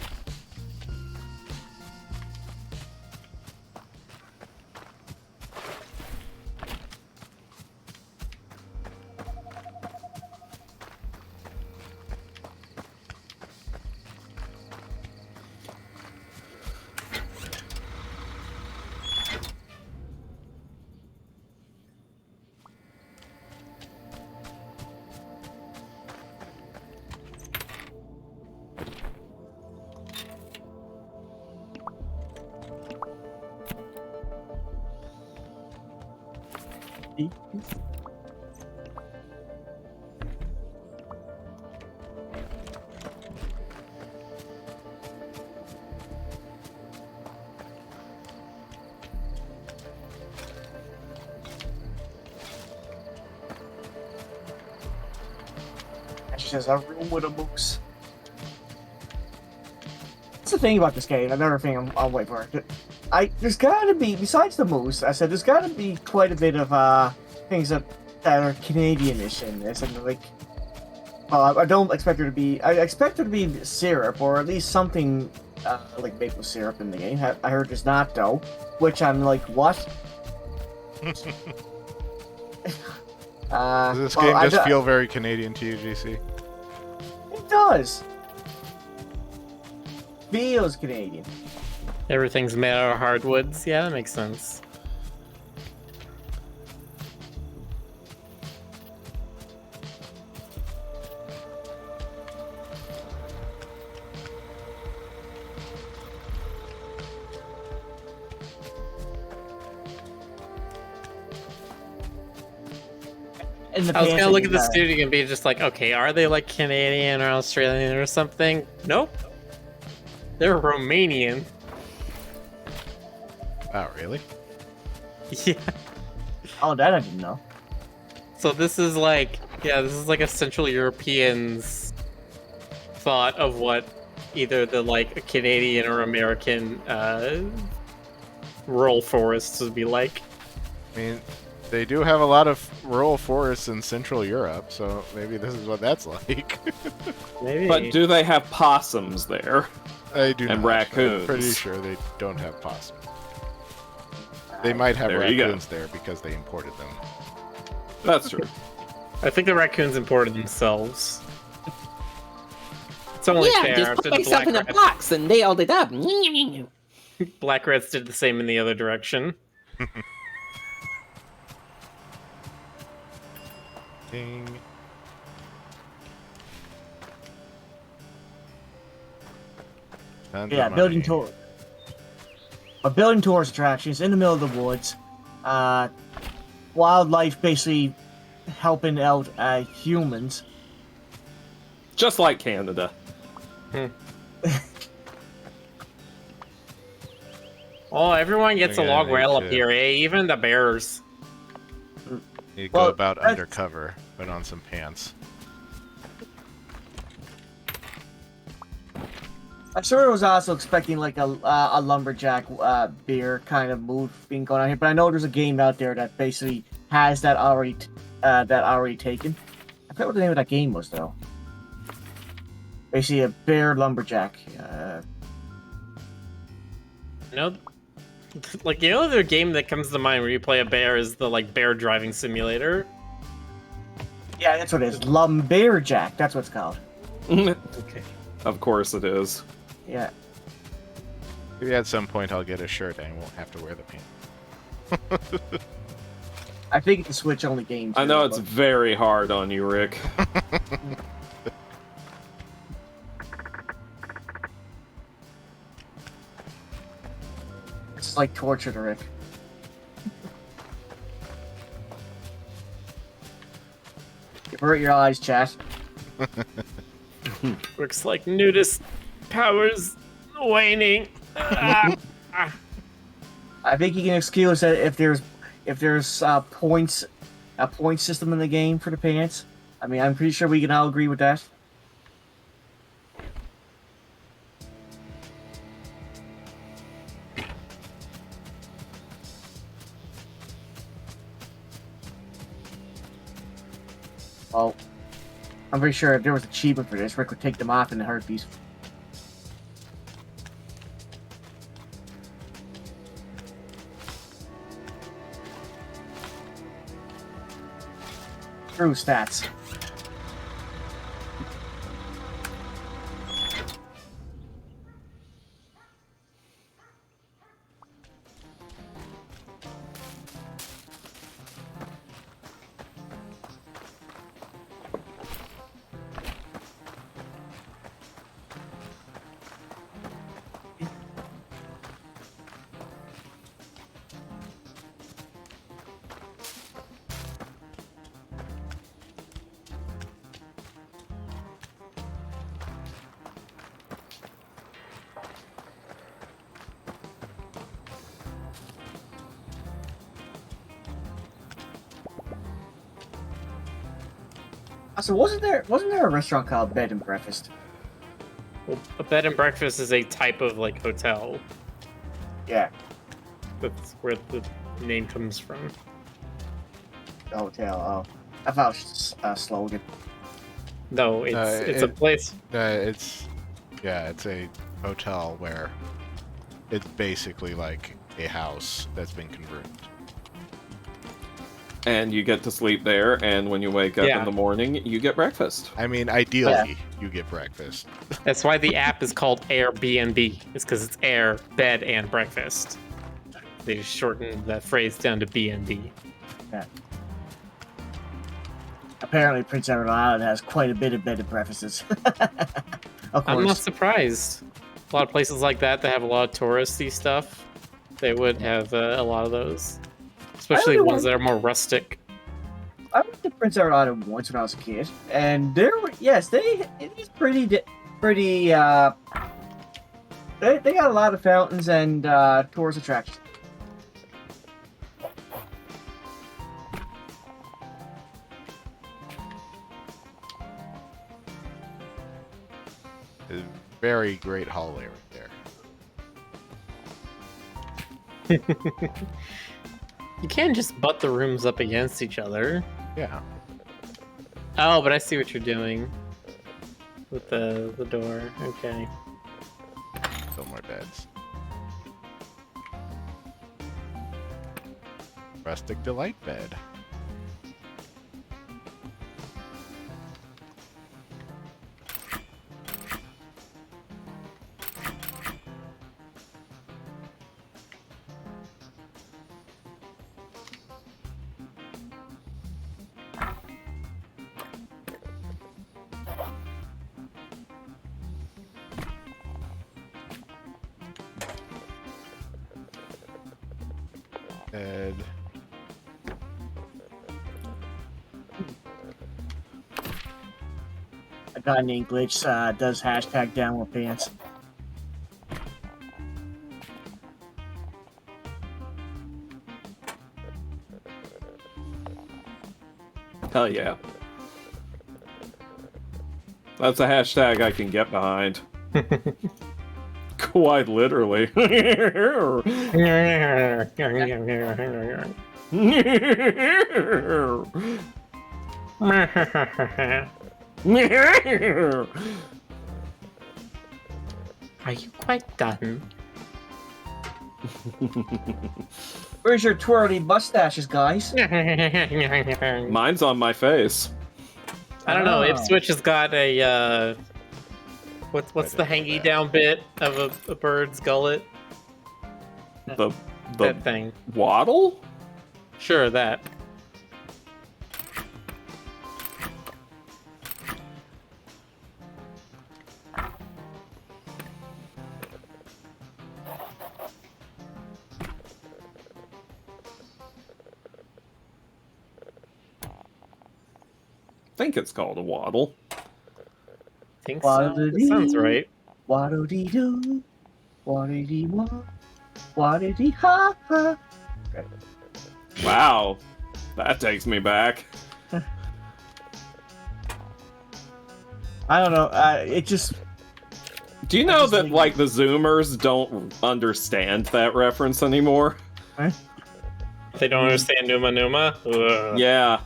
She says, "A room with a moose." That's the thing about this game. Another thing I'll wait for. There's gotta be, besides the moose, I said there's gotta be quite a bit of things that are Canadian-ish in this, and like, well, I don't expect there to be. I expect there to be syrup, or at least something like maple syrup in the game. I heard there's not though, which I'm like, what? Does this well, game just feel very Canadian to you, GC? It does. Feels Canadian. Everything's made out of hardwoods. Yeah, that makes sense. I was gonna look at the studio and be just like, okay, are they like Canadian or Australian or something? Nope. They're Romanian. Oh, really? Yeah. Oh, that I didn't know. So this is like, yeah, this is like a Central Europeans thought of what either the like Canadian or American rural forests would be like. I mean, they do have a lot of rural forests in Central Europe, so maybe this is what that's like. Maybe. But do they have possums there? I do And not. raccoons. I'm pretty sure they don't have possums. They might have There you go. raccoons there because they imported them. That's true. I think the raccoons imported themselves. It's only fair. just put after the myself in a rats- box and they all it up. Black rats did the same in the other direction. Ding. Tons of Yeah, building money. tour. A building tourist attractions in the middle of the woods. Wildlife basically helping out humans. Just like Canada. Oh, everyone gets Yeah, along they well up do. here, eh? Even the bears. You Well, go about that's- undercover, put on some pants. I'm sure I was also expecting like a lumberjack beer kind of move being going on here, but I know there's a game out there that basically has that already taken. I forgot what the name of that game was though. Basically, a bear lumberjack. No, like the other game that comes to mind where you play a bear is the like bear driving simulator. Yeah, that's what it is. Lumberjack. That's what it's called. Okay. Of course it is. Yeah. Maybe at some point I'll get a shirt and I won't have to wear the pants. I think it's a Switch only game. I too, know it's but- very hard on you, Rick. It's like torture to Rick. Avert your eyes, chat. Looks like nudist powers waning. Ah. I think you can excuse that if there's points, a point system in the game for the pants. I mean, I'm pretty sure we can all agree with that. Well, I'm pretty sure if there was an achievement for this, Rick would take them off in a heartbeat. True stats. So wasn't there a restaurant called Bed and Breakfast? Well, a bed and breakfast is a type of like hotel. Yeah, That's where the name comes from. the hotel. Oh, I thought it was a slogan. No, it's a place. It's a hotel where it's basically like a house that's been converted. and you get to sleep there, and when you wake up Yeah. in the morning, you get breakfast. I mean, ideally, you get breakfast. That's why the app is called Airbnb. It's because it's air, bed, and breakfast. They just shortened that phrase down to BNB. Yeah. Apparently, Prince Edward Island has quite a bit of bed and breakfasts. Of I'm not course. surprised. A lot of places like that have a lot of touristy stuff. They would have a lot of those, especially only ones that are more rustic. I went to Prince Edward Island once when I was a kid, and there were it is pretty. They got a lot of fountains and tourist attractions. A very great hallway right there. You can't just butt the rooms up against each other. Yeah. Oh, but I see what you're doing with the door. Okay. Still more beds. Rustic delight bed. Bed. A guy named Glitch does hashtag downward pants. Hell yeah. That's a hashtag I can get behind. Quite literally. Are you quite done? Where's your twirly mustaches, guys? Mine's on my face. I don't know. Oh. Ipswich has got a what's the hangy down bit of a bird's gullet? The That thing. waddle? Sure, that. I think it's called a waddle. Think so. That sounds right. Waddle-dee-doo, waddle-dee-wah, waddle-dee-ha-ha. Wow. That takes me back. I don't know. It just Do you I know just that, think- like, the Zoomers don't understand that reference anymore? They don't understand Numa Numa. Ugh. Yeah.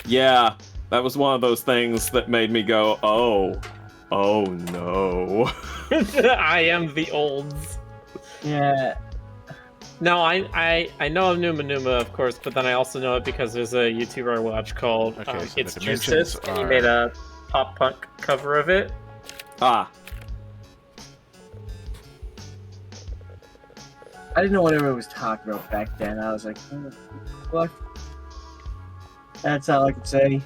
Yeah. That was one of those things that made me go, oh no. I am the olds. yeah. No, I know of Numa Numa, of course, but then I also know it because there's a YouTuber I watch called Okay, so It's the dimensions Juices, and he are- made a pop punk cover of it. Ah. I didn't know what everyone was talking about back then. I was like, what? That's all I could say.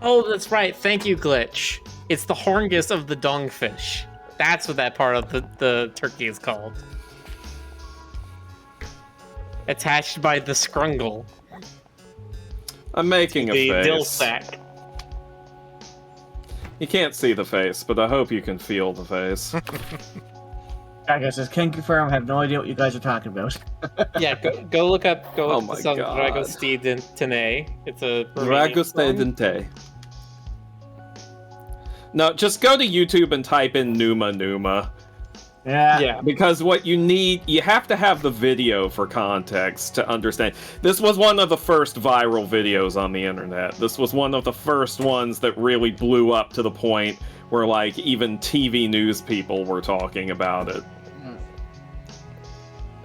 Oh, that's right. Thank you, Glitch. It's the horngus of the dongfish. That's what that part of the turkey is called. Attached by the scrungle, I'm making the a dill face. sack. You can't see the face, but I hope you can feel the face. I guess I can confirm. I have no idea what you guys are talking about. Yeah, go look up. Go Oh look my this up. God. Dragostidentine. It's a Romanian Dragoste song. dente. No, just go to YouTube and type in Numa Numa. Yeah. Yeah. Because what you have to have the video for context to understand. This was one of the first viral videos on the internet. This was one of the first ones that really blew up to the point where, like, even TV news people were talking about it.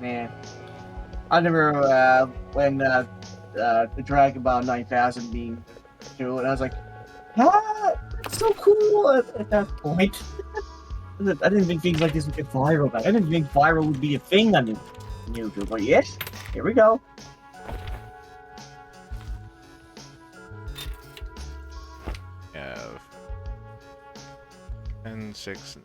Man. I remember when the Dragon Ball 9000 being too, and I was like, ah, it's so cool at that point. I didn't think things like this would get viral. I didn't think viral would be a thing on YouTube, but yes, here we go. Have 10, 6.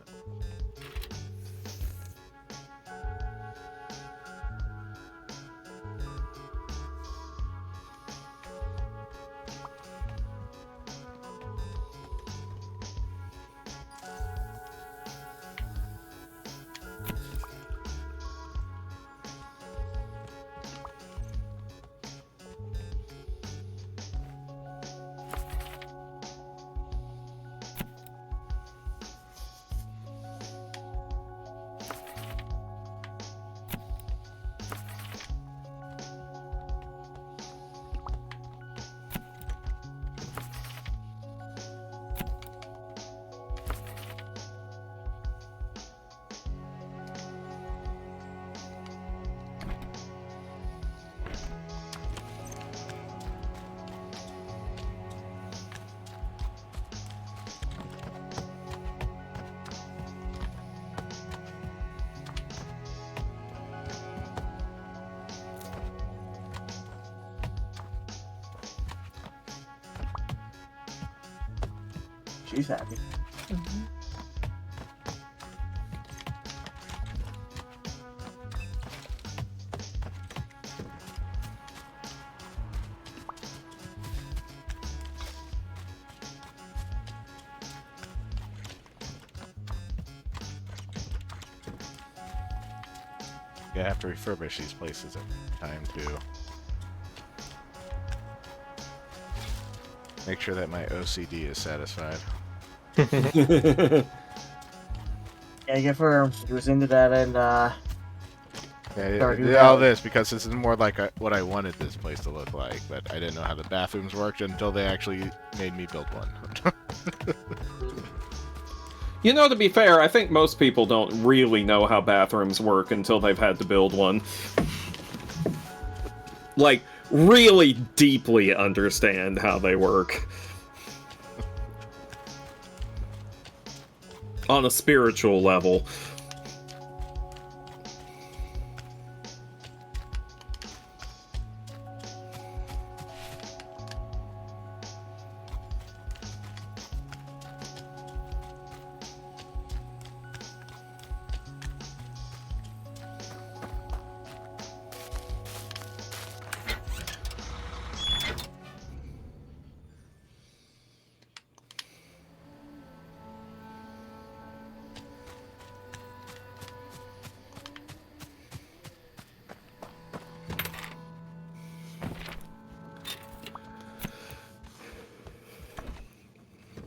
She's happy. Yeah, I have to refurbish these places at time too. Make sure that my OCD is satisfied. Yeah, confirmed. He was into that, and Yeah, Stardew did all Valley. this because this is more like what I wanted this place to look like, but I didn't know how the bathrooms worked until they actually made me build one. You know, to be fair, I think most people don't really know how bathrooms work until they've had to build one. Like, really deeply understand how they work. On a spiritual level.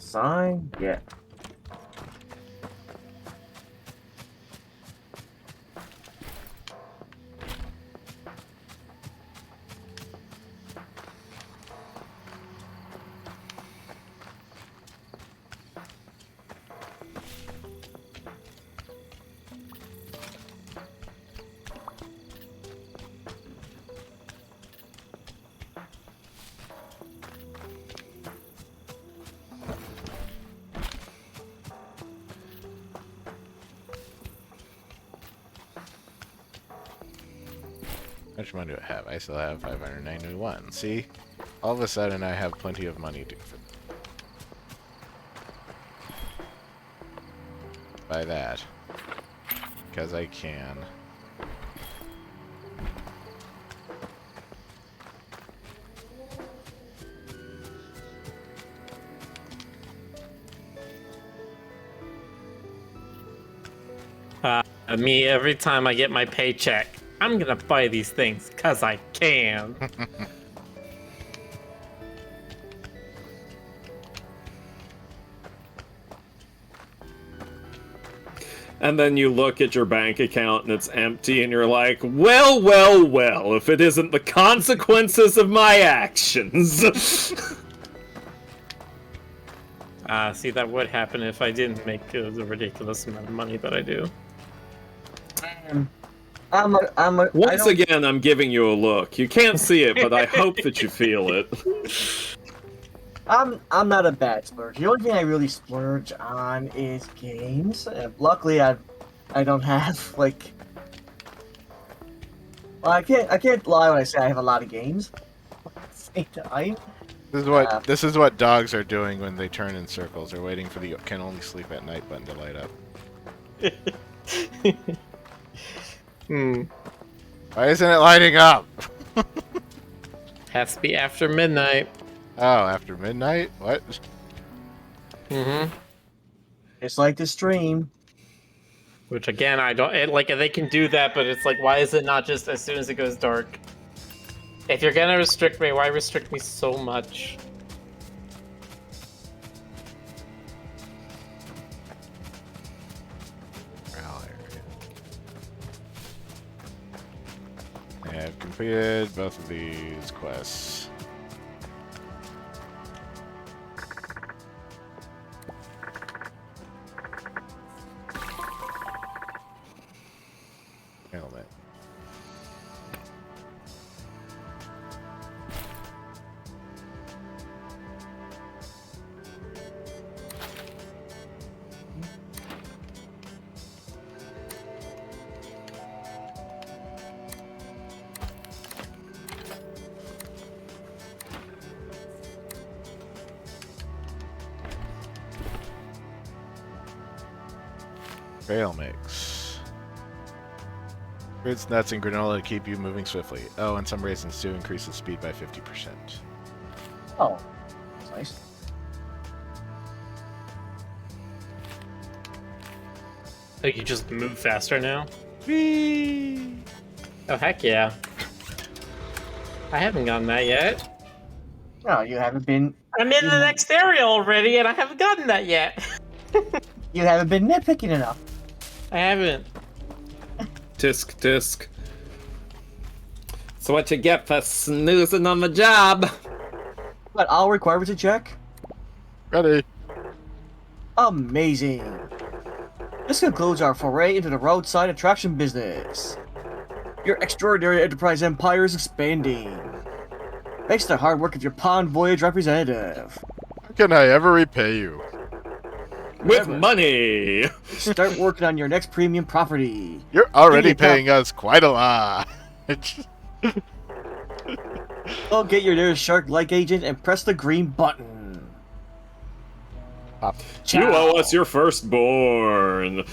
sign? Yeah. How much money do I have? I still have 591. See? All of a sudden I have plenty of money to buy that. Because I can. Me, every time I get my paycheck, I'm gonna buy these things, cause I can. And then you look at your bank account and it's empty and you're like, well, well, well, if it isn't the consequences of my actions. See, that would happen if I didn't make the ridiculous amount of money that I do. Once again, I'm giving you a look. You can't see it, but I hope that you feel it. I'm not a bad splurge. The only thing I really splurge on is games. Luckily, I don't have like. Well, I can't lie when I say I have a lot of games. Same time. This is what dogs are doing when they turn in circles. They're waiting for the "can only sleep at night" button to light up. Why isn't it lighting up? Has to be after midnight. Oh, after midnight? What? Mm-hmm. It's like the stream. Which again, I don't like. They can do that, but it's like, why is it not just as soon as it goes dark? If you're gonna restrict me, why restrict me so much? I have completed both of these quests. Helmet. Trail mix. Fruits, nuts, and granola to keep you moving swiftly. Oh, and some raisins to increase the speed by 50%. Oh, that's nice. Oh, you just move faster now? Whee! Oh, heck yeah. I haven't gotten that yet. No, you haven't been. I'm in the next area already, and I haven't gotten that yet. You haven't been nitpicking enough. I haven't. Tisk, tisk. That's what you get for snoozing on the job. But all requirements a check. Ready. Amazing. This concludes our foray into the roadside attraction business. Your extraordinary enterprise empire is expanding. Thanks to the hard work of your Pond Voyage representative. How can I ever repay you? With money! Start working on your next premium property. You're already Give me a paying us quite a lot. Go get your nearest shark-like agent and press the green button. Pop. You owe us your firstborn.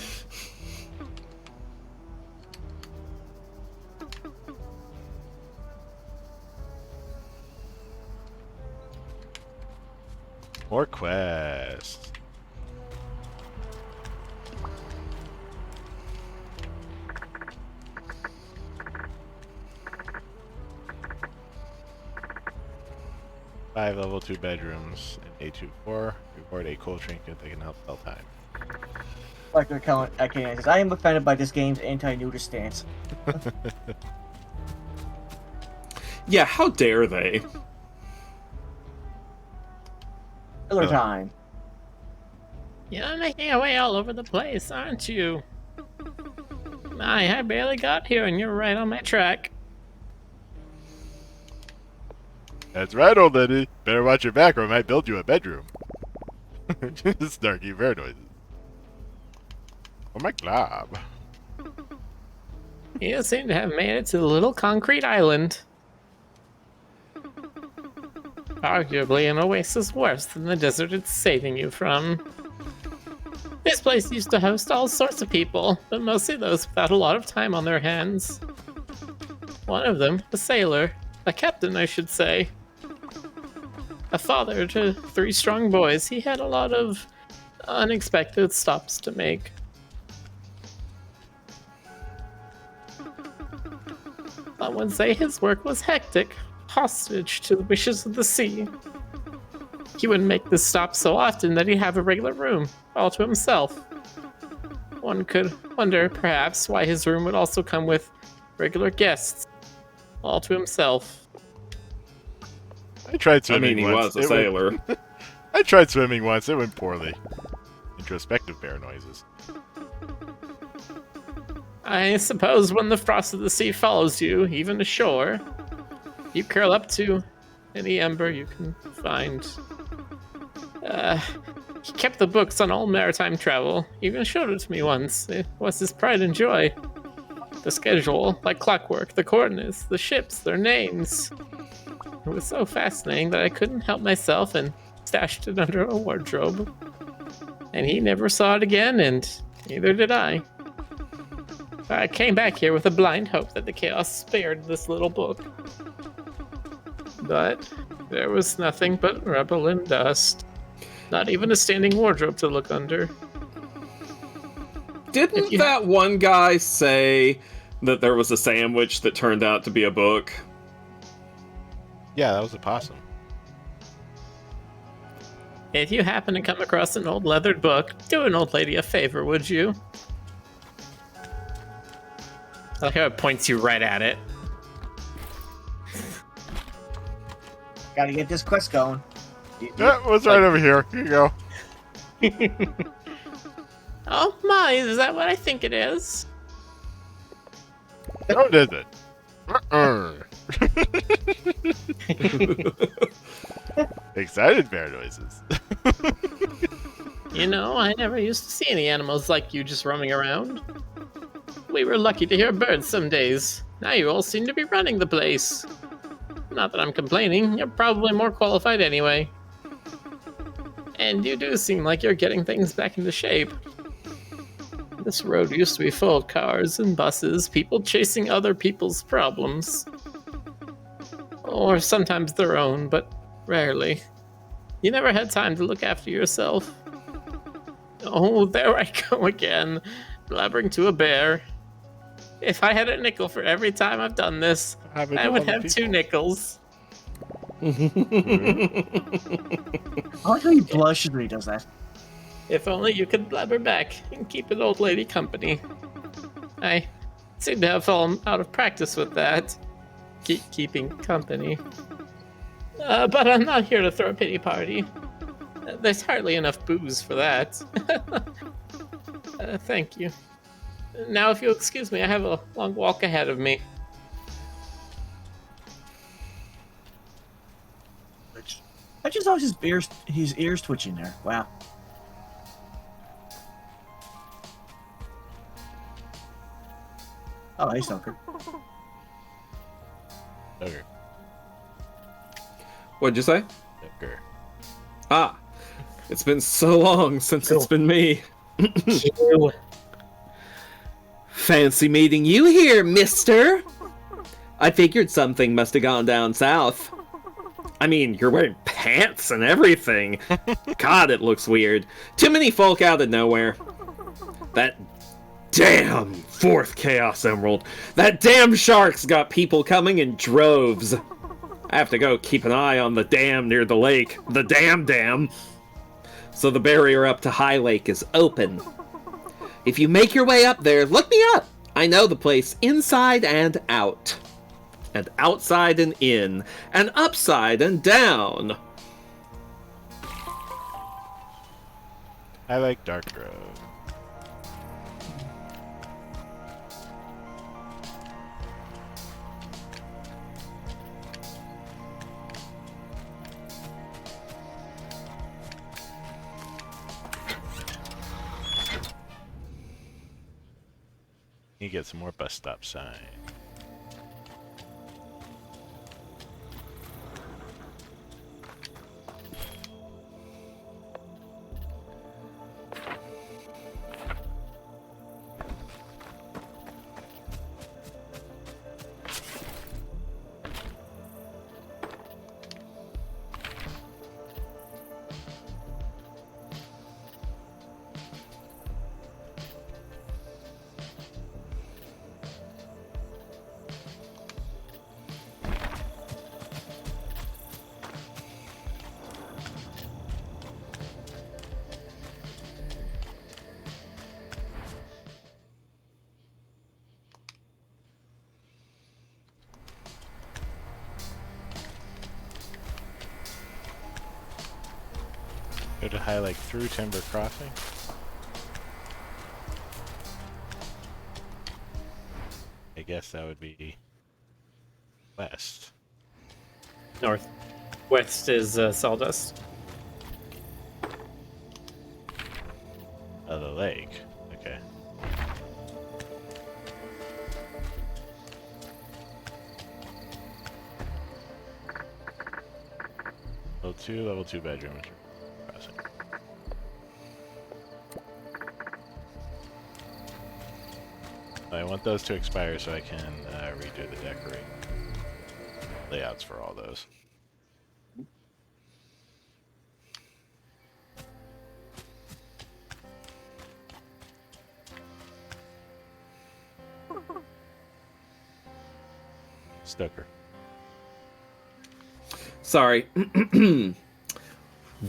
More quests. Five level 2 bedrooms in A24. Reward a cool trinket that can help spell time. Like their account says, I am offended by this game's anti-nudist stance. Yeah, how dare they? Filler time. You're making your way all over the place, aren't you? I barely got here, and you're right on my track. That's right, old lady. Better watch your back or I might build you a bedroom. Snarky bear noises. Oh my glob. You seem to have made it to the little concrete island. Arguably an oasis worse than the desert it's saving you from. This place used to host all sorts of people, but mostly those without a lot of time on their hands. One of them, a sailor, a captain I should say. A father to 3 strong boys, he had a lot of unexpected stops to make. I would say his work was hectic, hostage to the wishes of the sea. He would make this stop so often that he'd have a regular room, all to himself. One could wonder, perhaps, why his room would also come with regular guests, all to himself. I tried swimming he once. was a sailor. I tried swimming once. It went poorly. Introspective bear noises. I suppose when the frost of the sea follows you, even ashore, you curl up to any ember you can find. He kept the books on all maritime travel, even showed it to me once. It was his pride and joy. The schedule, like clockwork, the coordinates, the ships, their names. It was so fascinating that I couldn't help myself and stashed it under a wardrobe. And he never saw it again, and neither did I. I came back here with a blind hope that the chaos spared this little book. But there was nothing but rubble and dust. Not even a standing wardrobe to look under. Didn't that one guy say that there was a sandwich that turned out to be a book? Yeah, that was a possum. If you happen to come across an old leathered book, do an old lady a favor, would you? I like how it points you right at it. Gotta get this quest going. Yeah, it was right over here. Here you go. Oh my, is that what I think it is? What is it? Excited bear noises. You know, I never used to see any animals like you just roaming around. We were lucky to hear birds some days. Now you all seem to be running the place. Not that I'm complaining, you're probably more qualified anyway. And you do seem like you're getting things back into shape. This road used to be full of cars and buses, people chasing other people's problems. Or sometimes their own, but rarely. You never had time to look after yourself. Oh, there I go again, blabbering to a bear. If I had a nickel for every time I've done this, I would have 2 nickels. I like how he blushes when he does that. If only you could blabber back and keep an old lady company. I seem to have fallen out of practice with that. Keeping company. But I'm not here to throw a pity party. There's hardly enough booze for that. Thank you. Now, if you'll excuse me, I have a long walk ahead of me. I just noticed his ears twitching there. Wow. Oh, hey, Stoker. Okay. What'd you say? Okay. Ah, it's been so long since it's been me. Fancy meeting you here, mister. I figured something must have gone down south. I mean, you're wearing pants and everything. God, it looks weird. Too many folk out of nowhere. That damn 4th Chaos Emerald. That damn shark's got people coming in droves. I have to go keep an eye on the dam near the lake. The dam. So the barrier up to High Lake is open. If you make your way up there, look me up. I know the place inside and out. And outside and in. And upside and down. I like Dark Road. You get some more bus stop sign. Go to High Lake through Timber Crossing. guess that would be west. Northwest is sawdust. Oh, the lake. Okay. Level 2 bedroom. Crossing. I want those to expire so I can redo the decorate layouts for all those. Stoker. Sorry.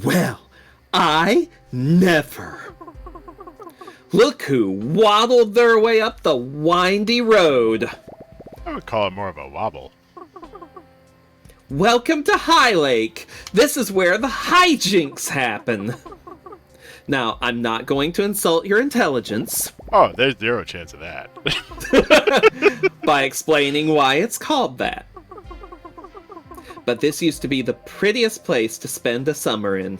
Well, I never. Look who waddled their way up the windy road. I would call it more of a wobble. Welcome to High Lake. This is where the hijinks happen. Now, I'm not going to insult your intelligence Oh, there's zero chance of that. by explaining why it's called that. But this used to be the prettiest place to spend a summer in.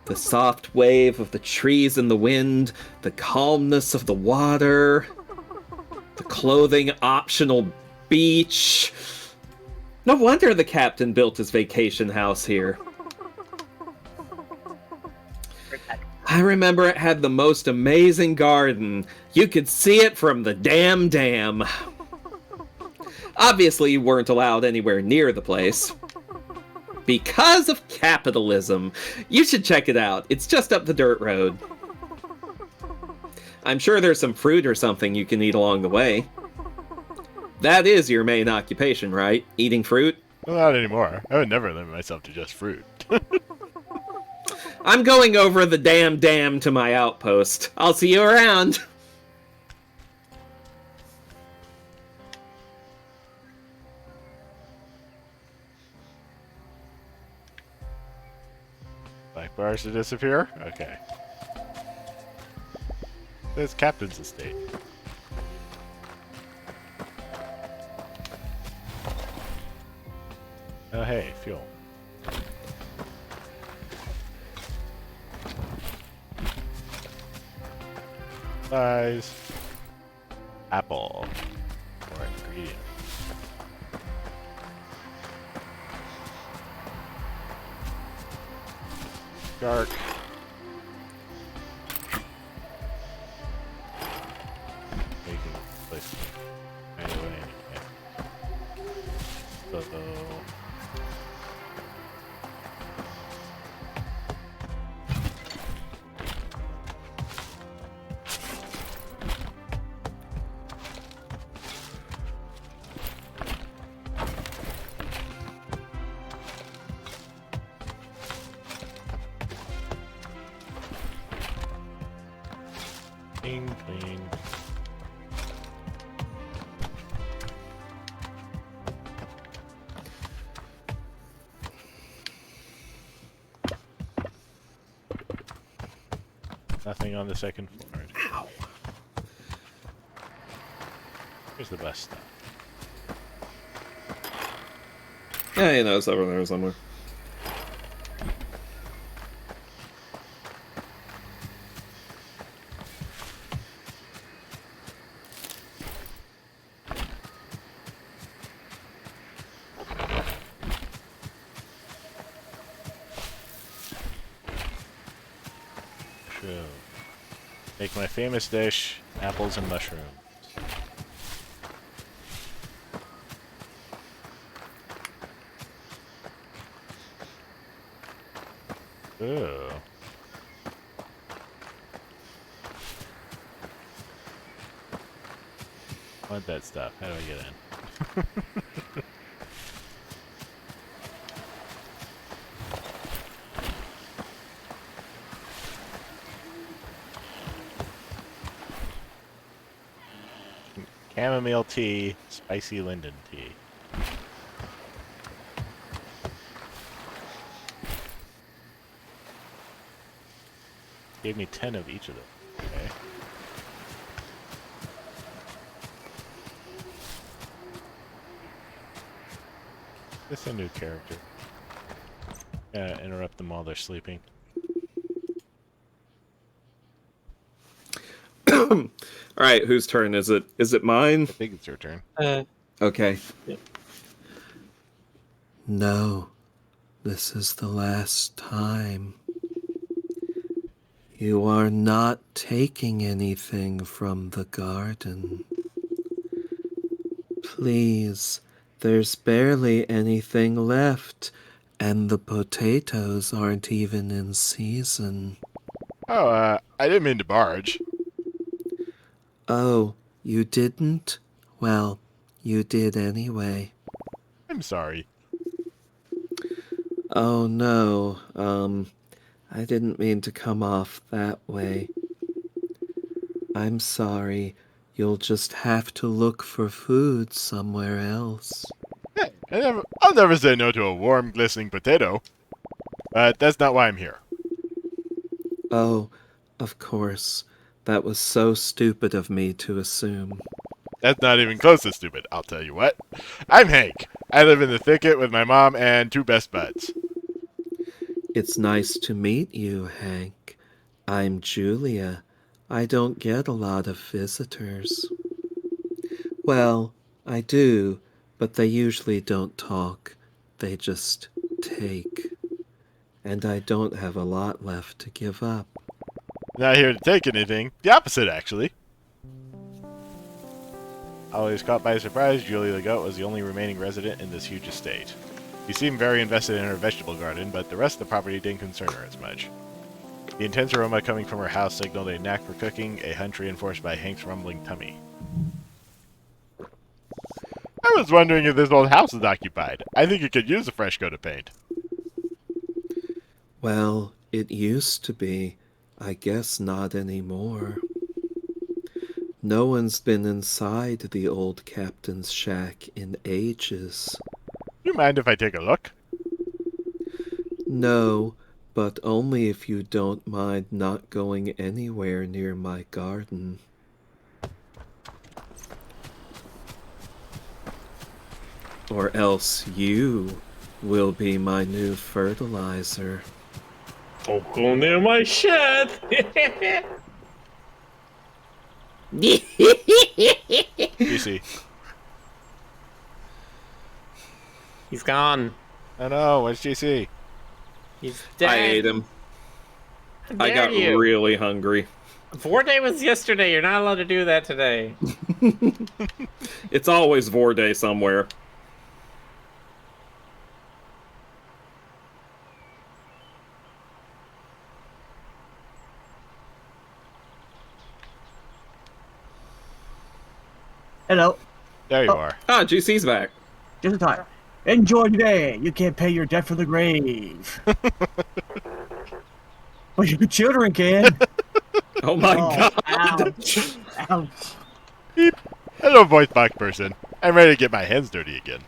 The soft wave of the trees in the wind, the calmness of the water, the clothing optional beach. No wonder the captain built his vacation house here. I remember it had the most amazing garden. You could see it from the damn dam. Obviously, you weren't allowed anywhere near the place. Because of capitalism. You should check it out. It's just up the dirt road. I'm sure there's some fruit or something you can eat along the way. That is your main occupation, right? Eating fruit? Well, not anymore. I would never limit myself to just fruit. I'm going over the damn dam to my outpost. I'll see you around. Black bars to disappear? Okay. It's Captain's estate. Oh hey, fuel. Size. Apple. Or ingredient. Dark. Making place anyway. So clean. Nothing on the second floor. Ow. Here's the best stuff. Yeah, you know, it's over there somewhere. Make my famous dish, apples and mushrooms. Ooh. Want that stuff. How do I get in? Chamomile tea, spicy linden tea. Gave me 10 of each of them. Okay. It's a new character. Yeah, interrupt them while they're sleeping. All right, whose turn is it? Is it mine? I think it's your turn. Okay. Yep. No, this is the last time. You are not taking anything from the garden. Please, there's barely anything left, and the potatoes aren't even in season. Oh, I didn't mean to barge. Oh, you didn't? Well, you did anyway. I'm sorry. Oh no, I didn't mean to come off that way. I'm sorry. You'll just have to look for food somewhere else. Hey, I'll never say no to a warm, glistening potato. But that's not why I'm here. Oh, of course. That was so stupid of me to assume. That's not even close to stupid, I'll tell you what. I'm Hank. I live in the thicket with my mom and 2 best buds. It's nice to meet you, Hank. I'm Julia. I don't get a lot of visitors. Well, I do, but they usually don't talk. They just take. And I don't have a lot left to give up. Not here to take anything. The opposite, actually. Always caught by surprise, Julie the goat was the only remaining resident in this huge estate. She seemed very invested in her vegetable garden, but the rest of the property didn't concern her as much. The intense aroma coming from her house signaled a knack for cooking, a hunch reinforced by Hank's rumbling tummy. I was wondering if this old house is occupied. I think it could use a fresh coat of paint. Well, it used to be. I guess not anymore. No one's been inside the old captain's shack in ages. Do you mind if I take a look? No, but only if you don't mind not going anywhere near my garden. Or else you will be my new fertilizer. Don't go near my shed. GC. He's gone. I know, what's GC? He's dead. I ate him. How I got dare you? really hungry. 4-day was yesterday. You're not allowed to do that today. It's always Vor Day somewhere. Hello. There you Oh. are. Ah, GC's back. Just in time. Enjoy today. You can't pay your debt for the grave. But your children can. Oh my god. Ouch. Ouch. Hello, voice box person. I'm ready to get my hands dirty again.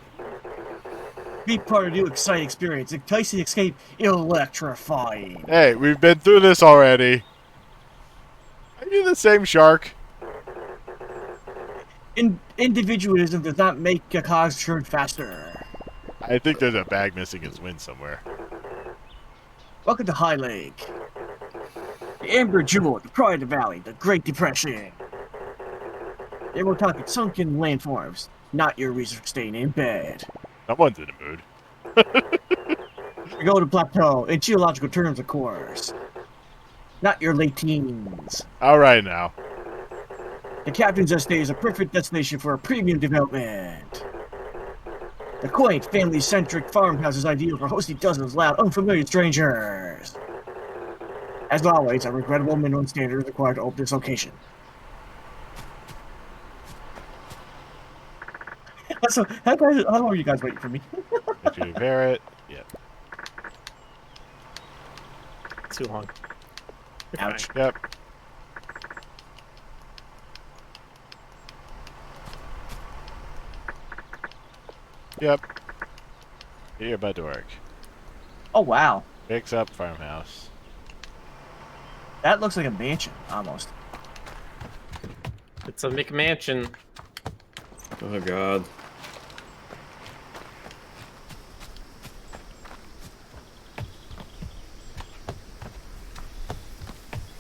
Be part of a new exciting experience. Enticing escape, electrifying. Hey, we've been through this already. Are you the same shark? Individualism does not make a cogs turn faster. I think there's a bag missing its wind somewhere. Welcome to High Lake. The Amber Jewel, the Pride of the Valley, the Great Depression. They were talking sunken landforms, not your reason for staying in bed. Someone's in the mood. You go to plateau, in geological terms, of course. Not your late teens. Alright now. The Captain's Estate is a perfect destination for a premium development. The quaint, family-centric farmhouse is ideal for hosting dozens of loud, unfamiliar strangers. As always, a regrettable minimum standard is required to open this location. So, how long are you guys waiting for me? Did you repair it? Yep. Too long. You're Ouch. fine. Yep. Yep. Get your butt to work. Oh, wow. Fix up farmhouse. That looks like a mansion, almost. It's a McMansion. Oh god.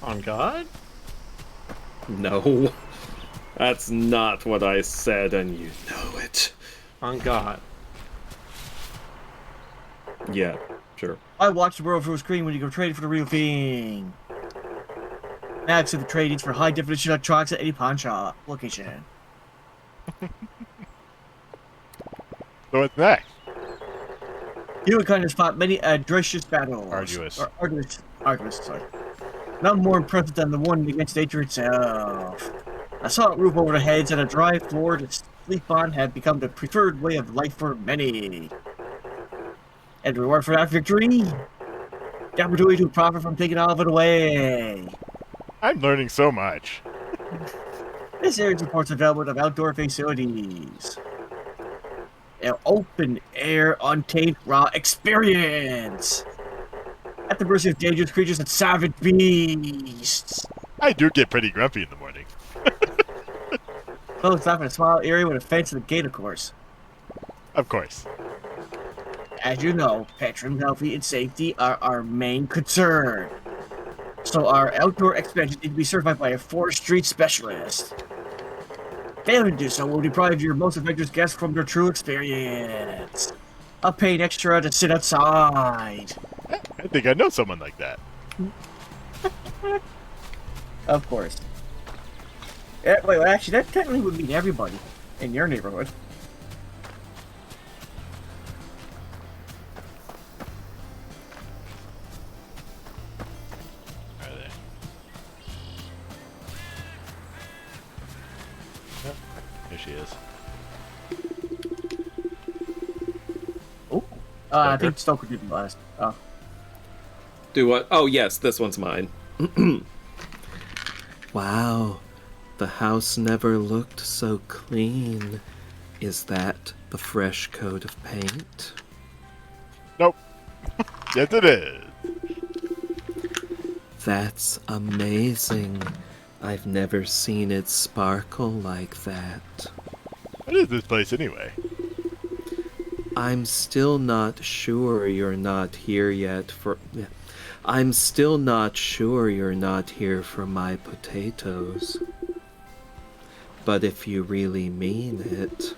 On God? No. That's not what I said, and you know it. On God. Yeah, sure. I watched the world through a screen when you go trade for the real thing. Now accept the trade-ins for high-definition electronics at any pawn shop location. So what's next? Humankind has fought many arduous battles. Arduous, sorry. Not more impressive than the one against nature itself. A solid roof over their heads and a dry floor to sleep on have become the preferred way of life for many. And the reward for that victory? The opportunity to profit from taking all of it away. I'm learning so much. This area supports the development of outdoor facilities. An open-air, untamed, raw experience. At the mercy of dangerous creatures and savage beasts. I do get pretty grumpy in the morning. Closed off in a small area with a fence and a gate, of course. Of course. As you know, patron health and safety are our main concern. So our outdoor expansion needs to be certified by a forestry specialist. Failing to do so will deprive your most adventurous guests from their true experience. I'll pay an extra to sit outside. I think I know someone like that. Of course. Yeah, wait, actually, that technically would mean everybody in your neighborhood. Are they? Oh, here she is. Oh, I think Stoker did the last. Oh. Do what? Oh, yes, this one's mine. Wow, the house never looked so clean. Is that the fresh coat of paint? Nope. Yes, it is. That's amazing. I've never seen it sparkle like that. What is this place anyway? I'm still not sure you're not here yet for... I'm still not sure you're not here for my potatoes. But if you really mean it,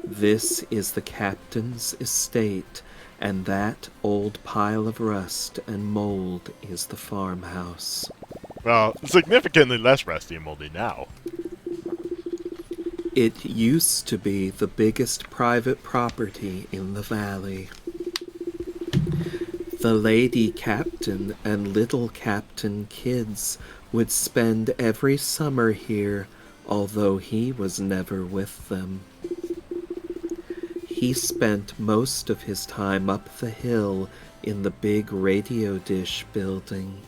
this is the captain's estate, and that old pile of rust and mold is the farmhouse. Well, significantly less rusty and moldy now. It used to be the biggest private property in the valley. The lady captain and little captain kids would spend every summer here, although he was never with them. He spent most of his time up the hill in the big radio dish building.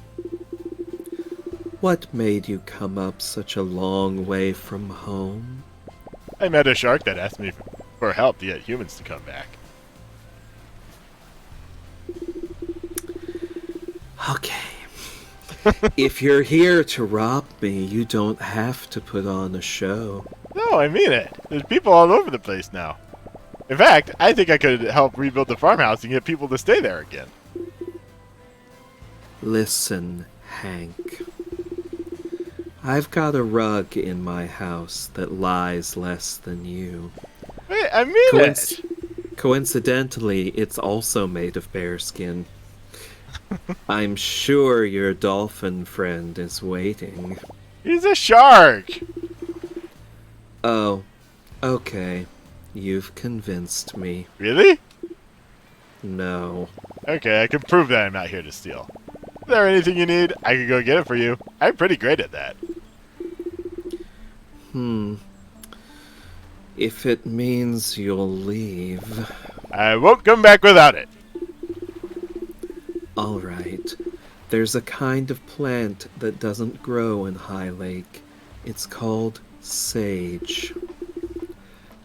What made you come up such a long way from home? I met a shark that asked me for help to get humans to come back. Okay. If you're here to rob me, you don't have to put on a show. No, I mean it. There's people all over the place now. In fact, I think I could help rebuild the farmhouse and get people to stay there again. Listen, Hank. I've got a rug in my house that lies less than you. Wait, I mean it. Coincidentally, it's also made of bearskin. I'm sure your dolphin friend is waiting. He's a shark. Oh, okay. You've convinced me. Really? No. Okay, I can prove that I'm not here to steal. Is there anything you need? I can go get it for you. I'm pretty great at that. If it means you'll leave... I won't come back without it. All right. There's a kind of plant that doesn't grow in High Lake. It's called sage.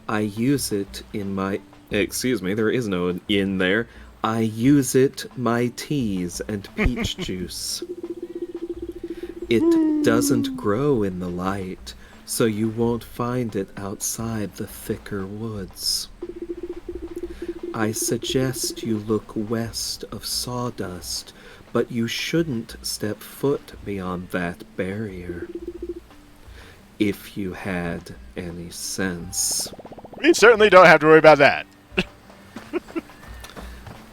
I use it in my... Excuse me, there is no in there. I use it my teas and peach juice. It doesn't grow in the light, so you won't find it outside the thicker woods. I suggest you look west of Sawdust but you shouldn't step foot beyond that barrier. If you had any sense. We certainly don't have to worry about that.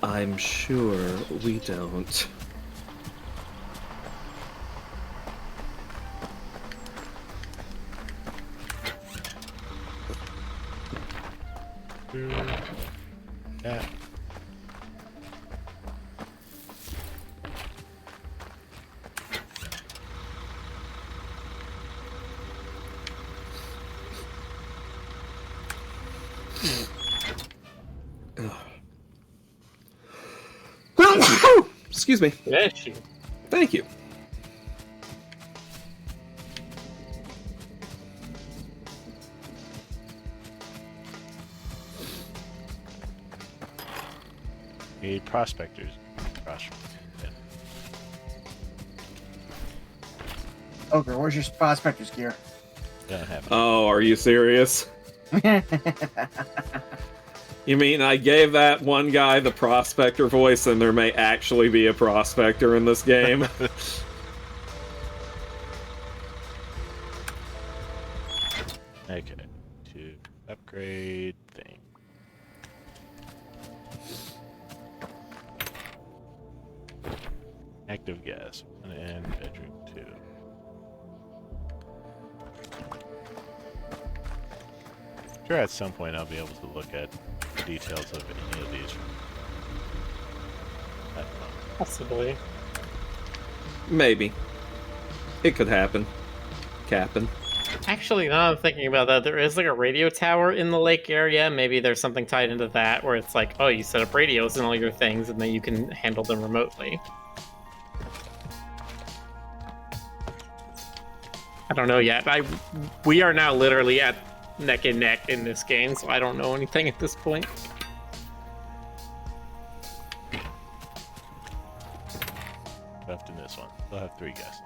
I'm sure we don't. Yeah. Excuse me. Bless you. Thank you. A prospectors. Okay, where's your prospector's gear? Don't have it. Oh, are you serious? You mean I gave that one guy the prospector voice, and there may actually be a prospector in this game? Okay. To upgrade thing. Active gas. And bedroom 2. Sure, at some point I'll be able to look at the details of any of these. Possibly. Maybe. It could happen. Captain. Actually, now I'm thinking about that, there is like a radio tower in the lake area. Maybe there's something tied into that where it's like, oh, you set up radios and all your things, and then you can handle them remotely. I don't know yet. We are now literally at neck and neck in this game, so I don't know anything at this point. Left in this one. They'll have 3 guys.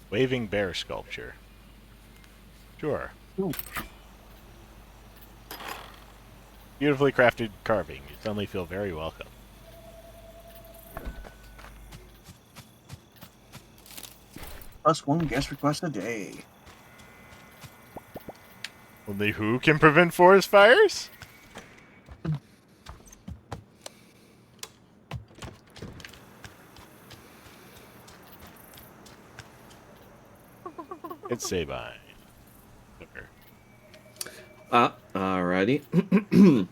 Waving bear sculpture. Sure. Ooh. Beautifully crafted carving. You suddenly feel very welcome. +1 guest request a day. Only who can prevent forest fires? It's Sabine. Okay. Alrighty.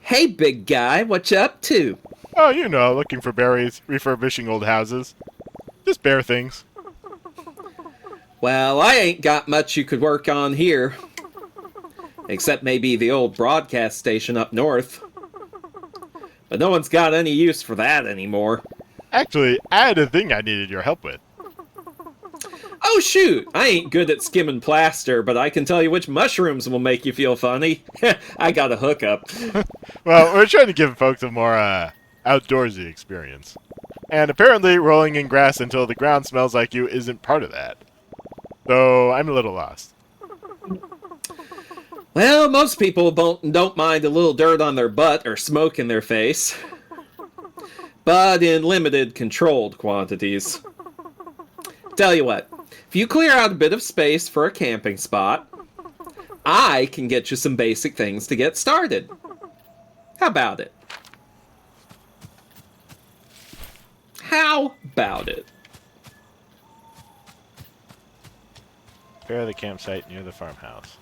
Hey, big guy, what you up to? Oh, you know, looking for berries, refurbishing old houses. Just bear things. Well, I ain't got much you could work on here. Except maybe the old broadcast station up north. But no one's got any use for that anymore. Actually, I had a thing I needed your help with. Oh shoot, I ain't good at skimming plaster, but I can tell you which mushrooms will make you feel funny. I got a hookup. Well, we're trying to give folks a more outdoorsy experience. And apparently rolling in grass until the ground smells like you isn't part of that. So I'm a little lost. Well, most people don't mind a little dirt on their butt or smoke in their face. But in limited, controlled quantities. Tell you what, if you clear out a bit of space for a camping spot, I can get you some basic things to get started. How about it? How about it? Prepare the campsite near the farmhouse.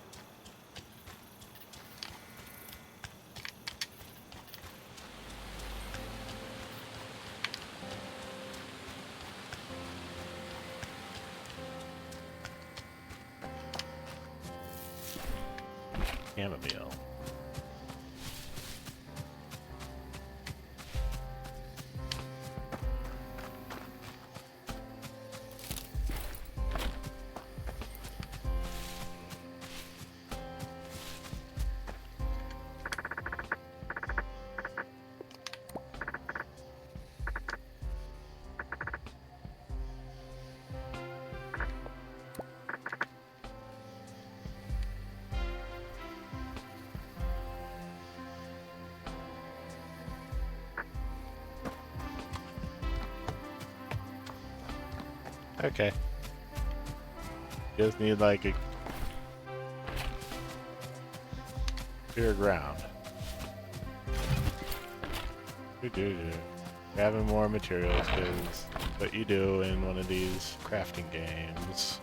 Chamomile. Okay. Just need like a clear ground. Grabbing more materials is what you do in one of these crafting games.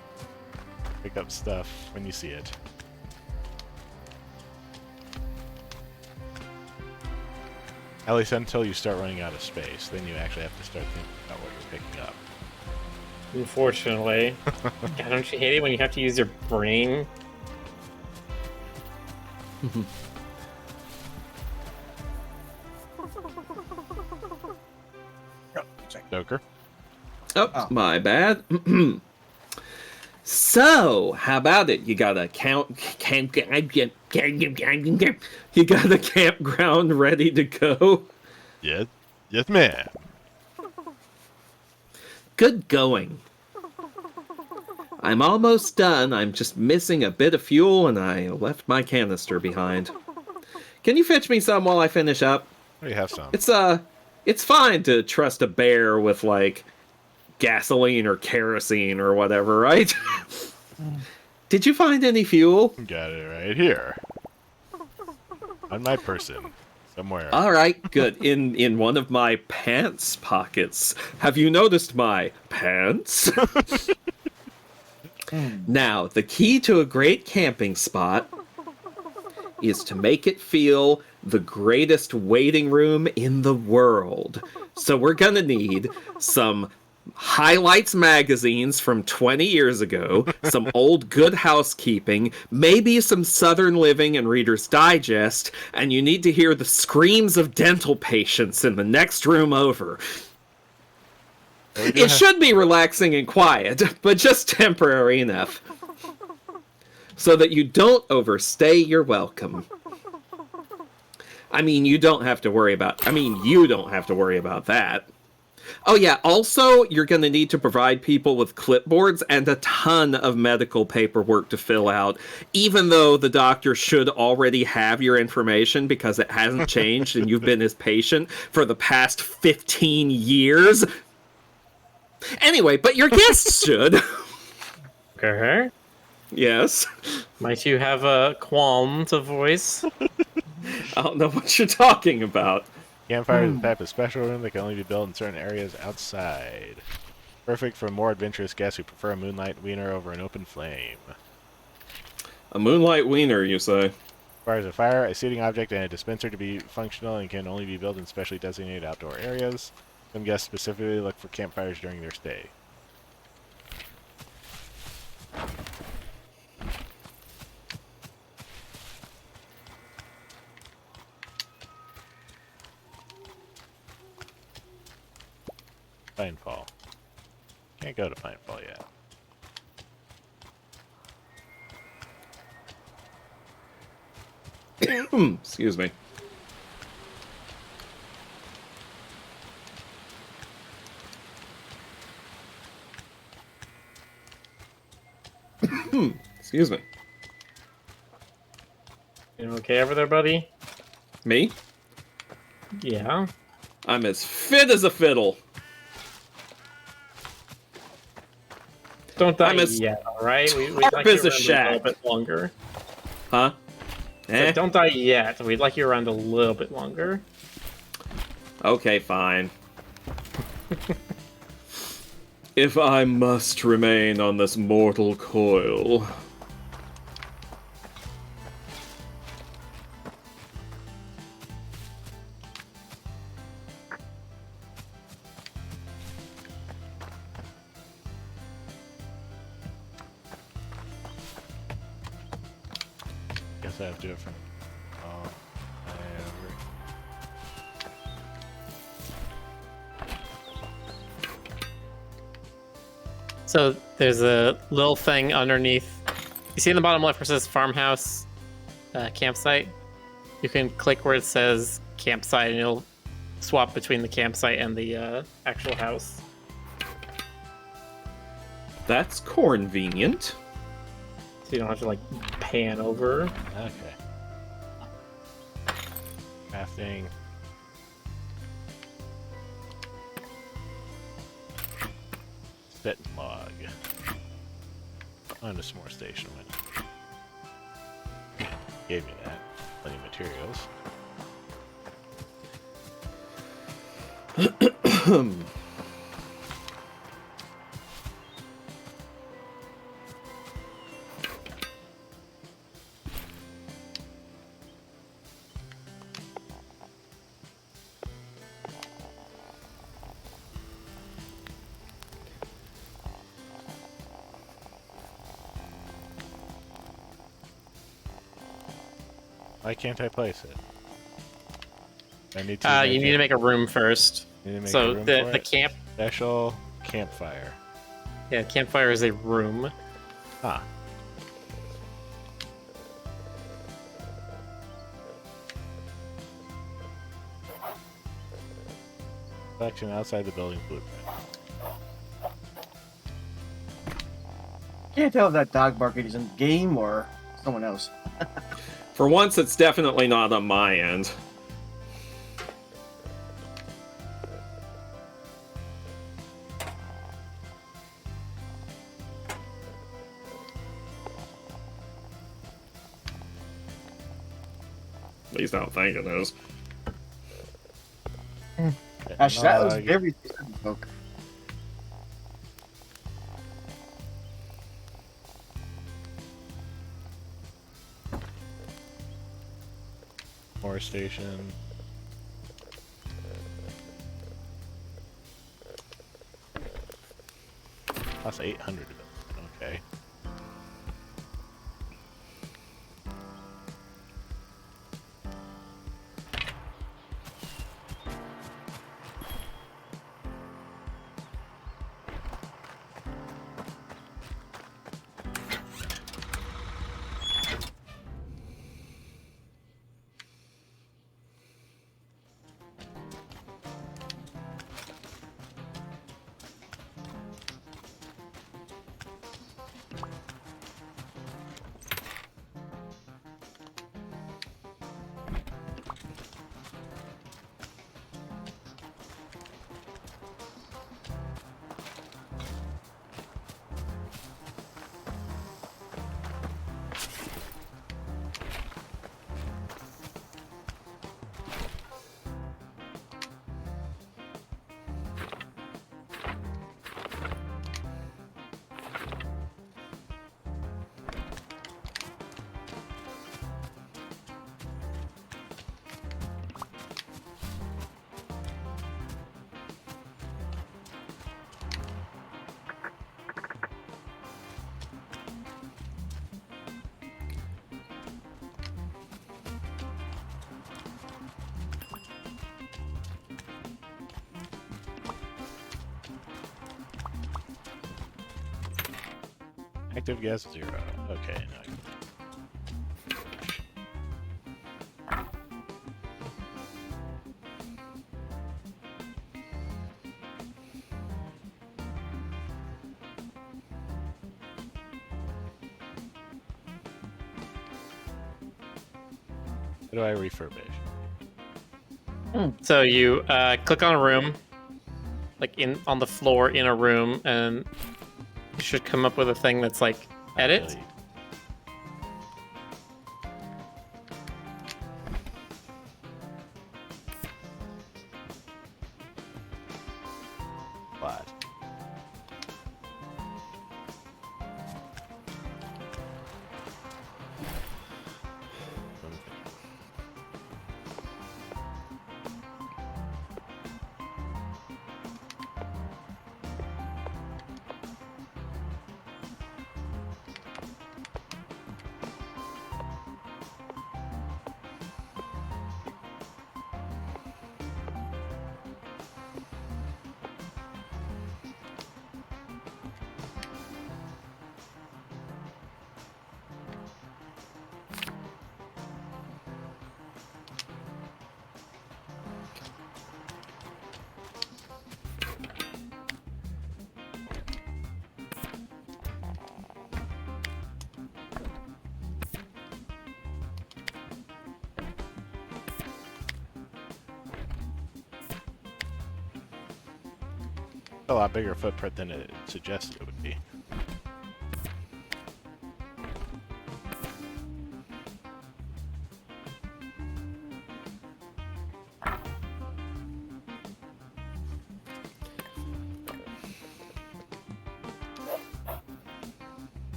Pick up stuff when you see it. At least until you start running out of space, then you actually have to start thinking about what you're picking up. Unfortunately. God, don't you hate it when you have to use your brain? Joker. Oh, my bad. So, how about it? You got a you got a campground ready to go? Yes, yes, ma'am. Good going. I'm almost done. I'm just missing a bit of fuel, and I left my canister behind. Can you fetch me some while I finish up? We have some. It's fine to trust a bear with, like, gasoline or kerosene or whatever, right? Did you find any fuel? Got it right here. On my person. Somewhere. All right, good. In one of my pants pockets. Have you noticed my pants? Now, the key to a great camping spot is to make it feel the greatest waiting room in the world. So we're gonna need some highlights magazines from 20 years ago, some old Good Housekeeping, maybe some Southern Living and Reader's Digest, and you need to hear the screams of dental patients in the next room over. It should be relaxing and quiet, but just temporary enough. So that you don't overstay your welcome. I mean, you don't have to worry about that. Oh yeah, also, you're going to need to provide people with clipboards and a ton of medical paperwork to fill out, even though the doctor should already have your information because it hasn't changed and you've been his patient for the past 15 years. Anyway, but your guests should. Okay. Yes. Might you have a qualm to voice? I don't know what you're talking about. Campfire is a type of special room that can only be built in certain areas outside. Perfect for more adventurous guests who prefer a moonlight wiener over an open flame. A moonlight wiener, you say? Requires a fire, a seating object, and a dispenser to be functional and can only be built in specially designated outdoor areas. Some guests specifically look for campfires during their stay. Pinefall. Can't go to Pinefall yet. Excuse me. Excuse me. You okay over there, buddy? Me? Yeah. I'm as fit as a fiddle. Don't die I'm as yet, alright? We'd sharp like you as a around a shack. little bit longer. Huh? So don't die yet. We'd like you around a little bit longer. Okay, fine. If I must remain on this mortal coil. Guess I have to do it from. Oh, So there's a little thing underneath. You see in the bottom left where it says farmhouse campsite? You can click where it says campsite and it'll swap between the campsite and the actual house. That's convenient. So you don't have to like pan over. okay. Crafting. Spit and log. On a s'more station. Gave me that. Plenty of materials. Why can't I place it? I need to. You need to make a room first. So the camp. Special campfire. Yeah, campfire is a room. Ah. Section outside the building blueprint. Can't tell if that dog barking is in the game or someone else. For once, it's definitely not on my end. At least I don't think it is. Gosh, that was very folk. More station. Plus 800 of them. Okay. Active gas 0. Okay, now I can... How do I refurbish? So you click on a room, like on the floor in a room, and you should come up with a thing that's like edit. What? A lot bigger footprint than it suggested it would be.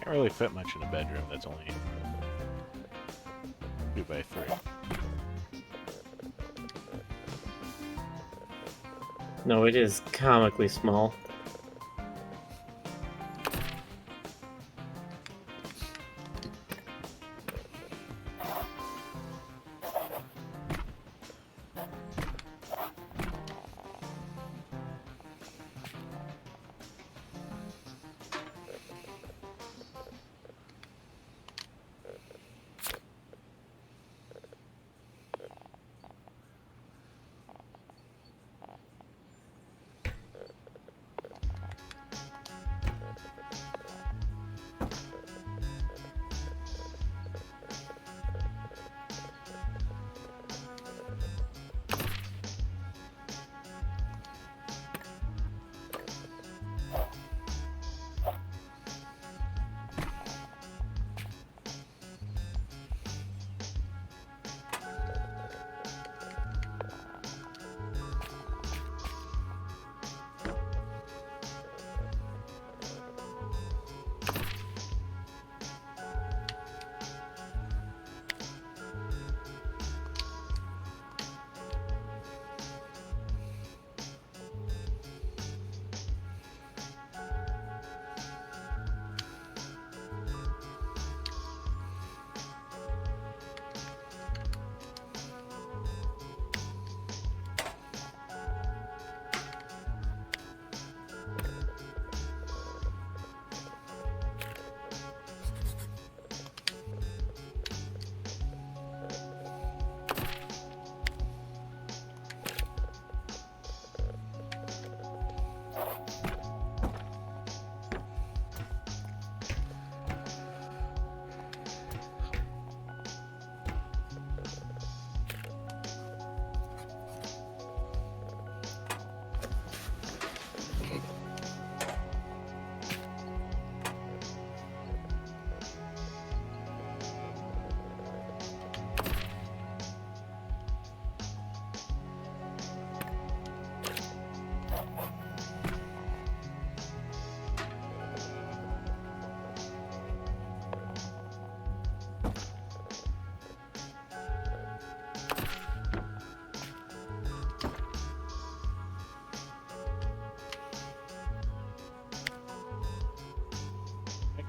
Can't really fit much in a bedroom that's only 2 by 3. No, it is comically small.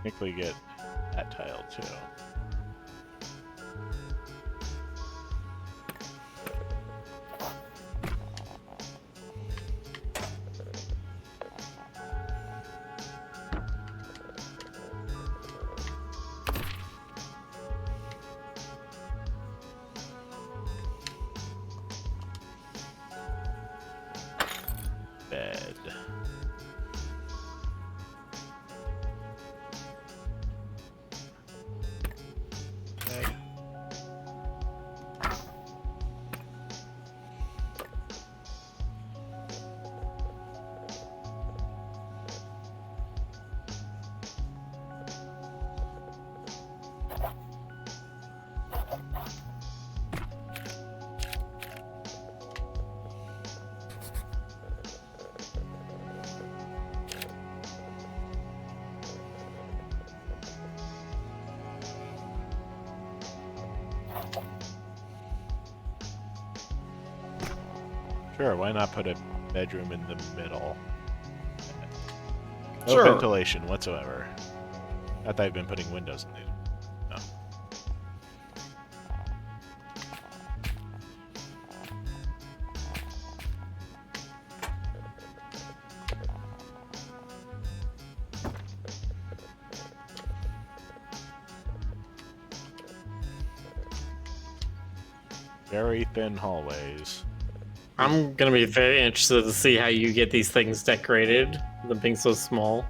Technically get that tile too. Bed. Okay. Sure, why not put a bedroom in the middle? No Sure. ventilation whatsoever. Not that I've been putting windows in these. No. very thin hallways. I'm gonna be very interested to see how you get these things decorated, them being so small.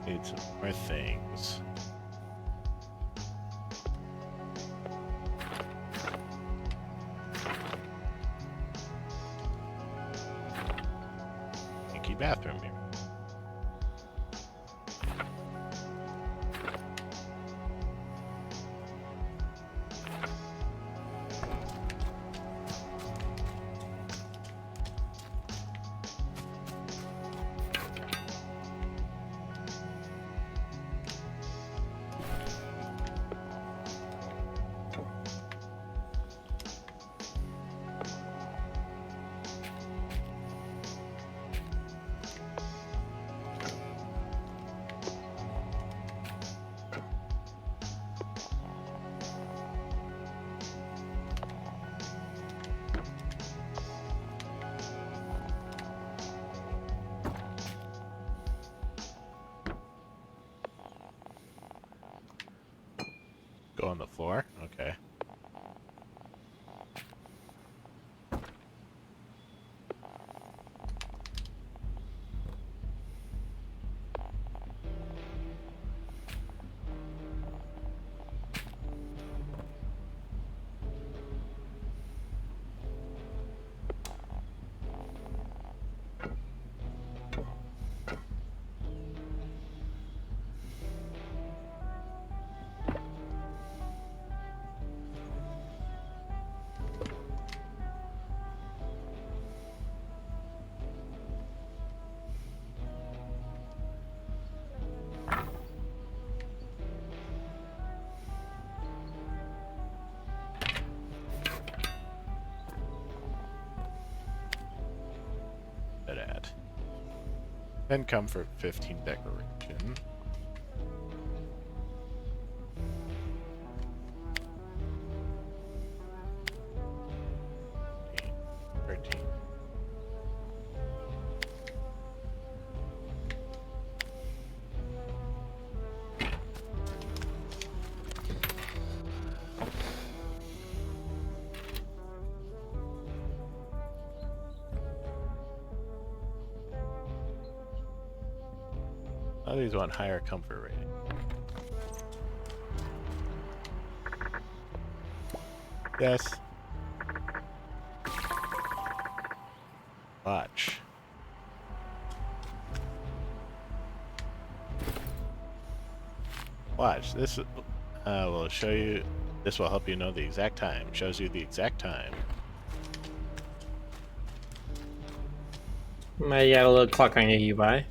Need some more things. Stinky bathroom here. Go on the floor? Okay. Bit at. Then come for 15 decoration. $13. All these want higher comfort rating. Yes. Watch. Watch. This will show you. This will help you know the exact time. Shows you the exact time. You got a little clock on your UI.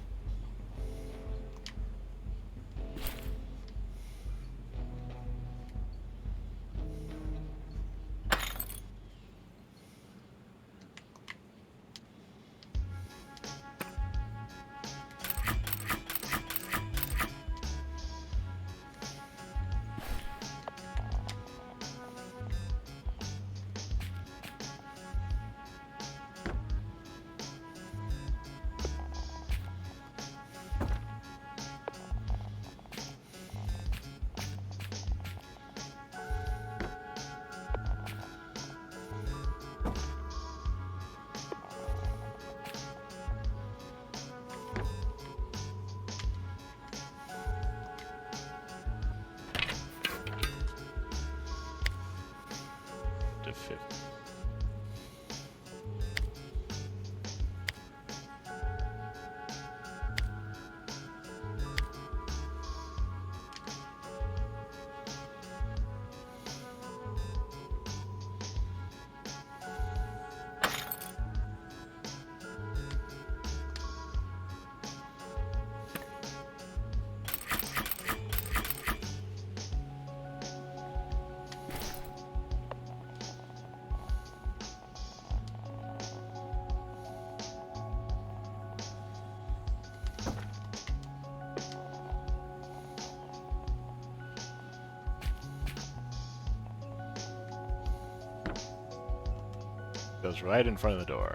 Goes right in front of the door.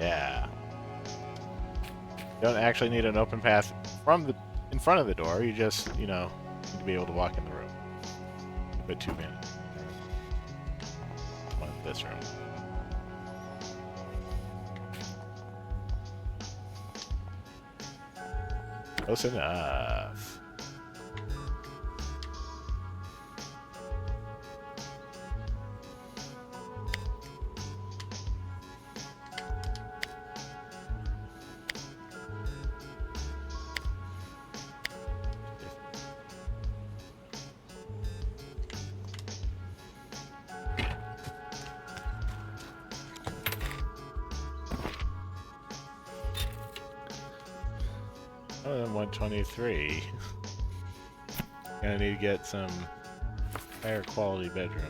Yeah. You don't actually need an open path in front of the door. You just, need to be able to walk in the room. Put 2 in. One in this room. Close enough. Oh, then 123. Gonna need to get some higher quality bedroom.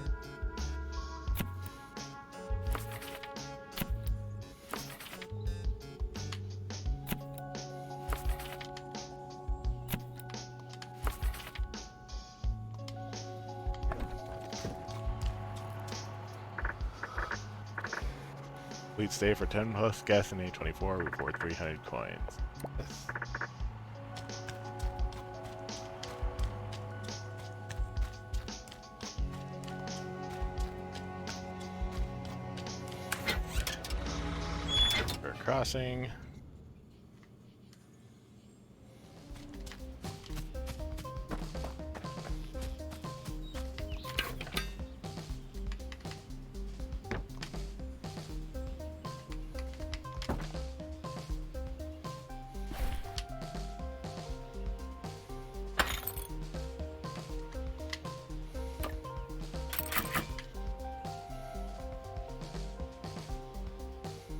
Complete stay for 10 plus guests in A24, reward 300 coins. Yes. We're crossing.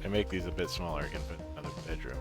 I make these a bit smaller, I can put another bedroom.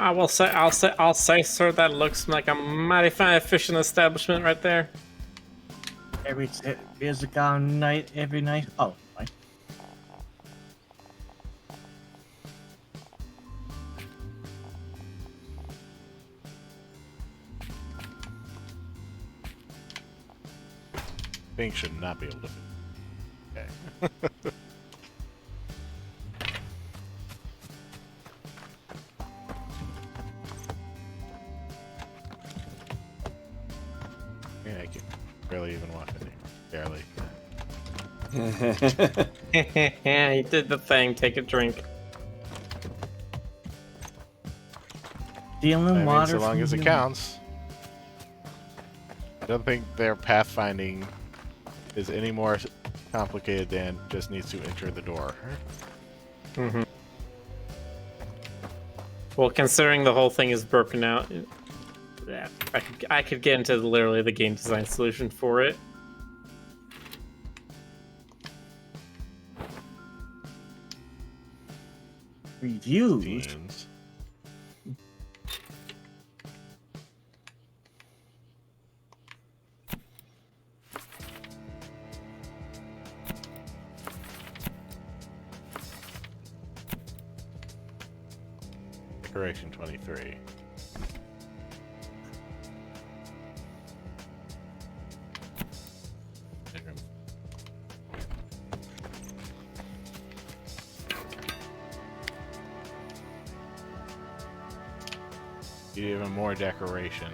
I'll say, sir, that looks like a mighty fine, efficient establishment right there. Every music on night, every night. Oh, right. Bing should not be able to. Okay. Yeah, I can barely even walk in here. Barely. Yeah, you did the thing. Take a drink. Stealing I mean, water so long from as it you. counts. I don't think their pathfinding is any more complicated than just needs to enter the door. Mm-hmm. Well, considering the whole thing is broken out, yeah, I could get into literally the game design solution for it. Reviews. Teens. Decoration 23. Bedroom. Even more decoration.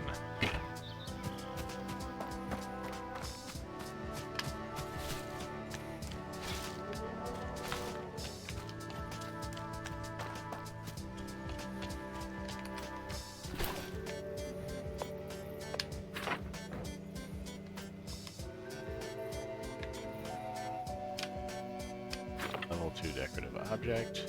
Level 2 decorative object.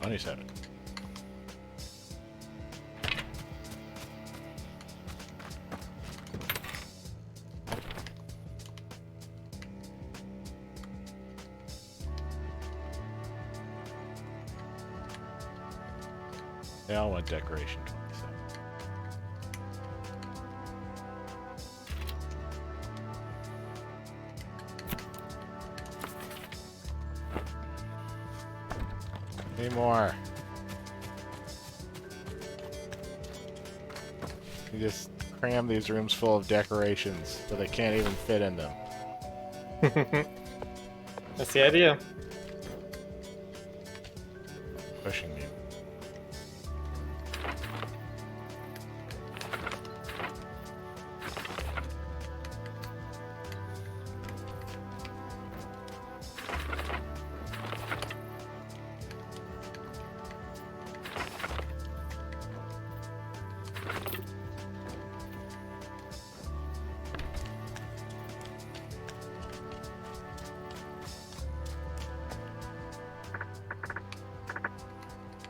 $27. They all want decoration 27. Any more? You just cram these rooms full of decorations so they can't even fit in them. That's the idea. Pushing me.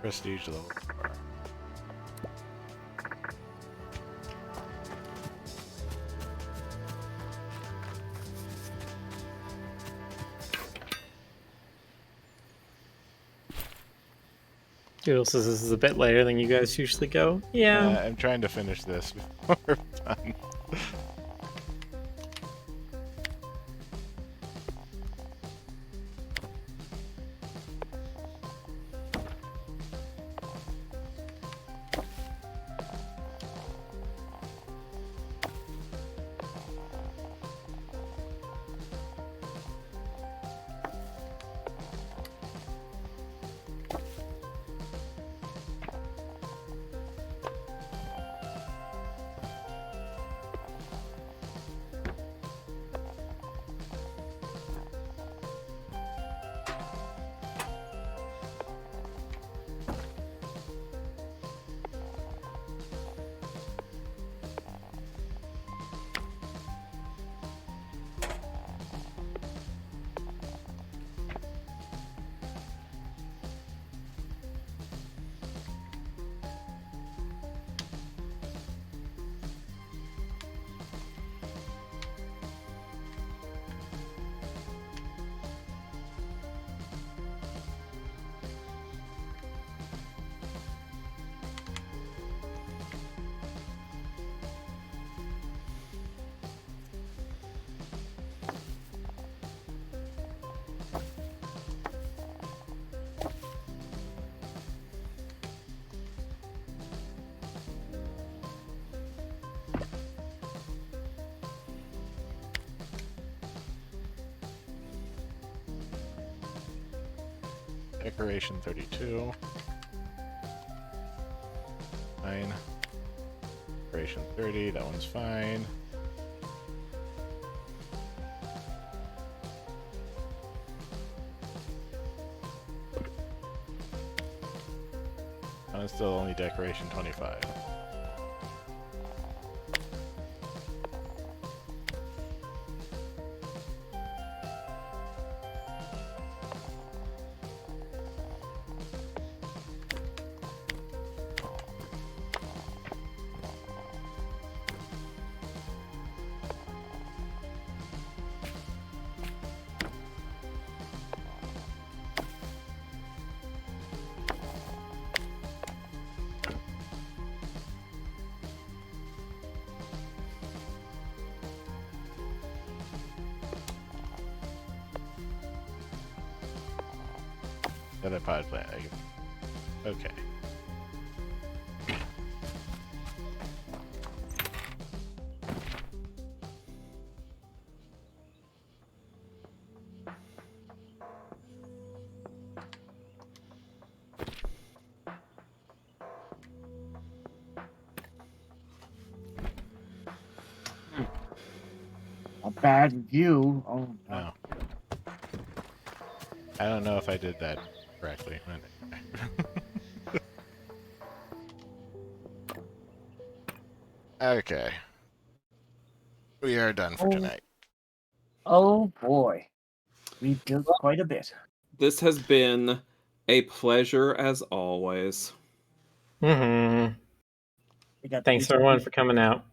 Prestige level 4. Doodle says this is a bit later than you guys usually go. Yeah. I'm trying to finish this before we're done. Decoration 32. Fine. Decoration 30, that one's fine. And it's still only decoration 25. Another pod plant. Okay. A bad review. Oh No. I don't know if I did that correctly. Okay. We are done for tonight. Oh boy, we did quite a bit. This has been a pleasure as always. Mm-hmm. We got Thanks everyone for coming out,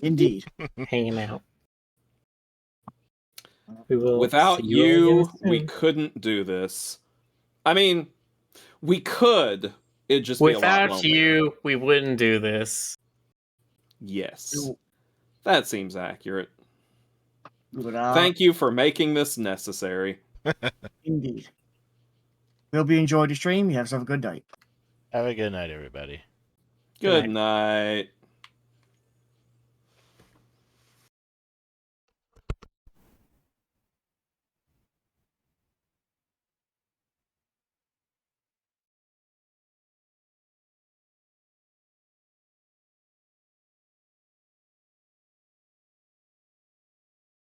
Indeed. hanging out. We will Without see you all you, again we soon. couldn't do this. I mean, we could. It'd just be a lot Without lonelier. you, we wouldn't do this. Yes. That seems accurate. But, Thank you for making this necessary. Indeed. We hope you enjoyed the stream. You have yourself a good night. Have a good night, everybody. Good night.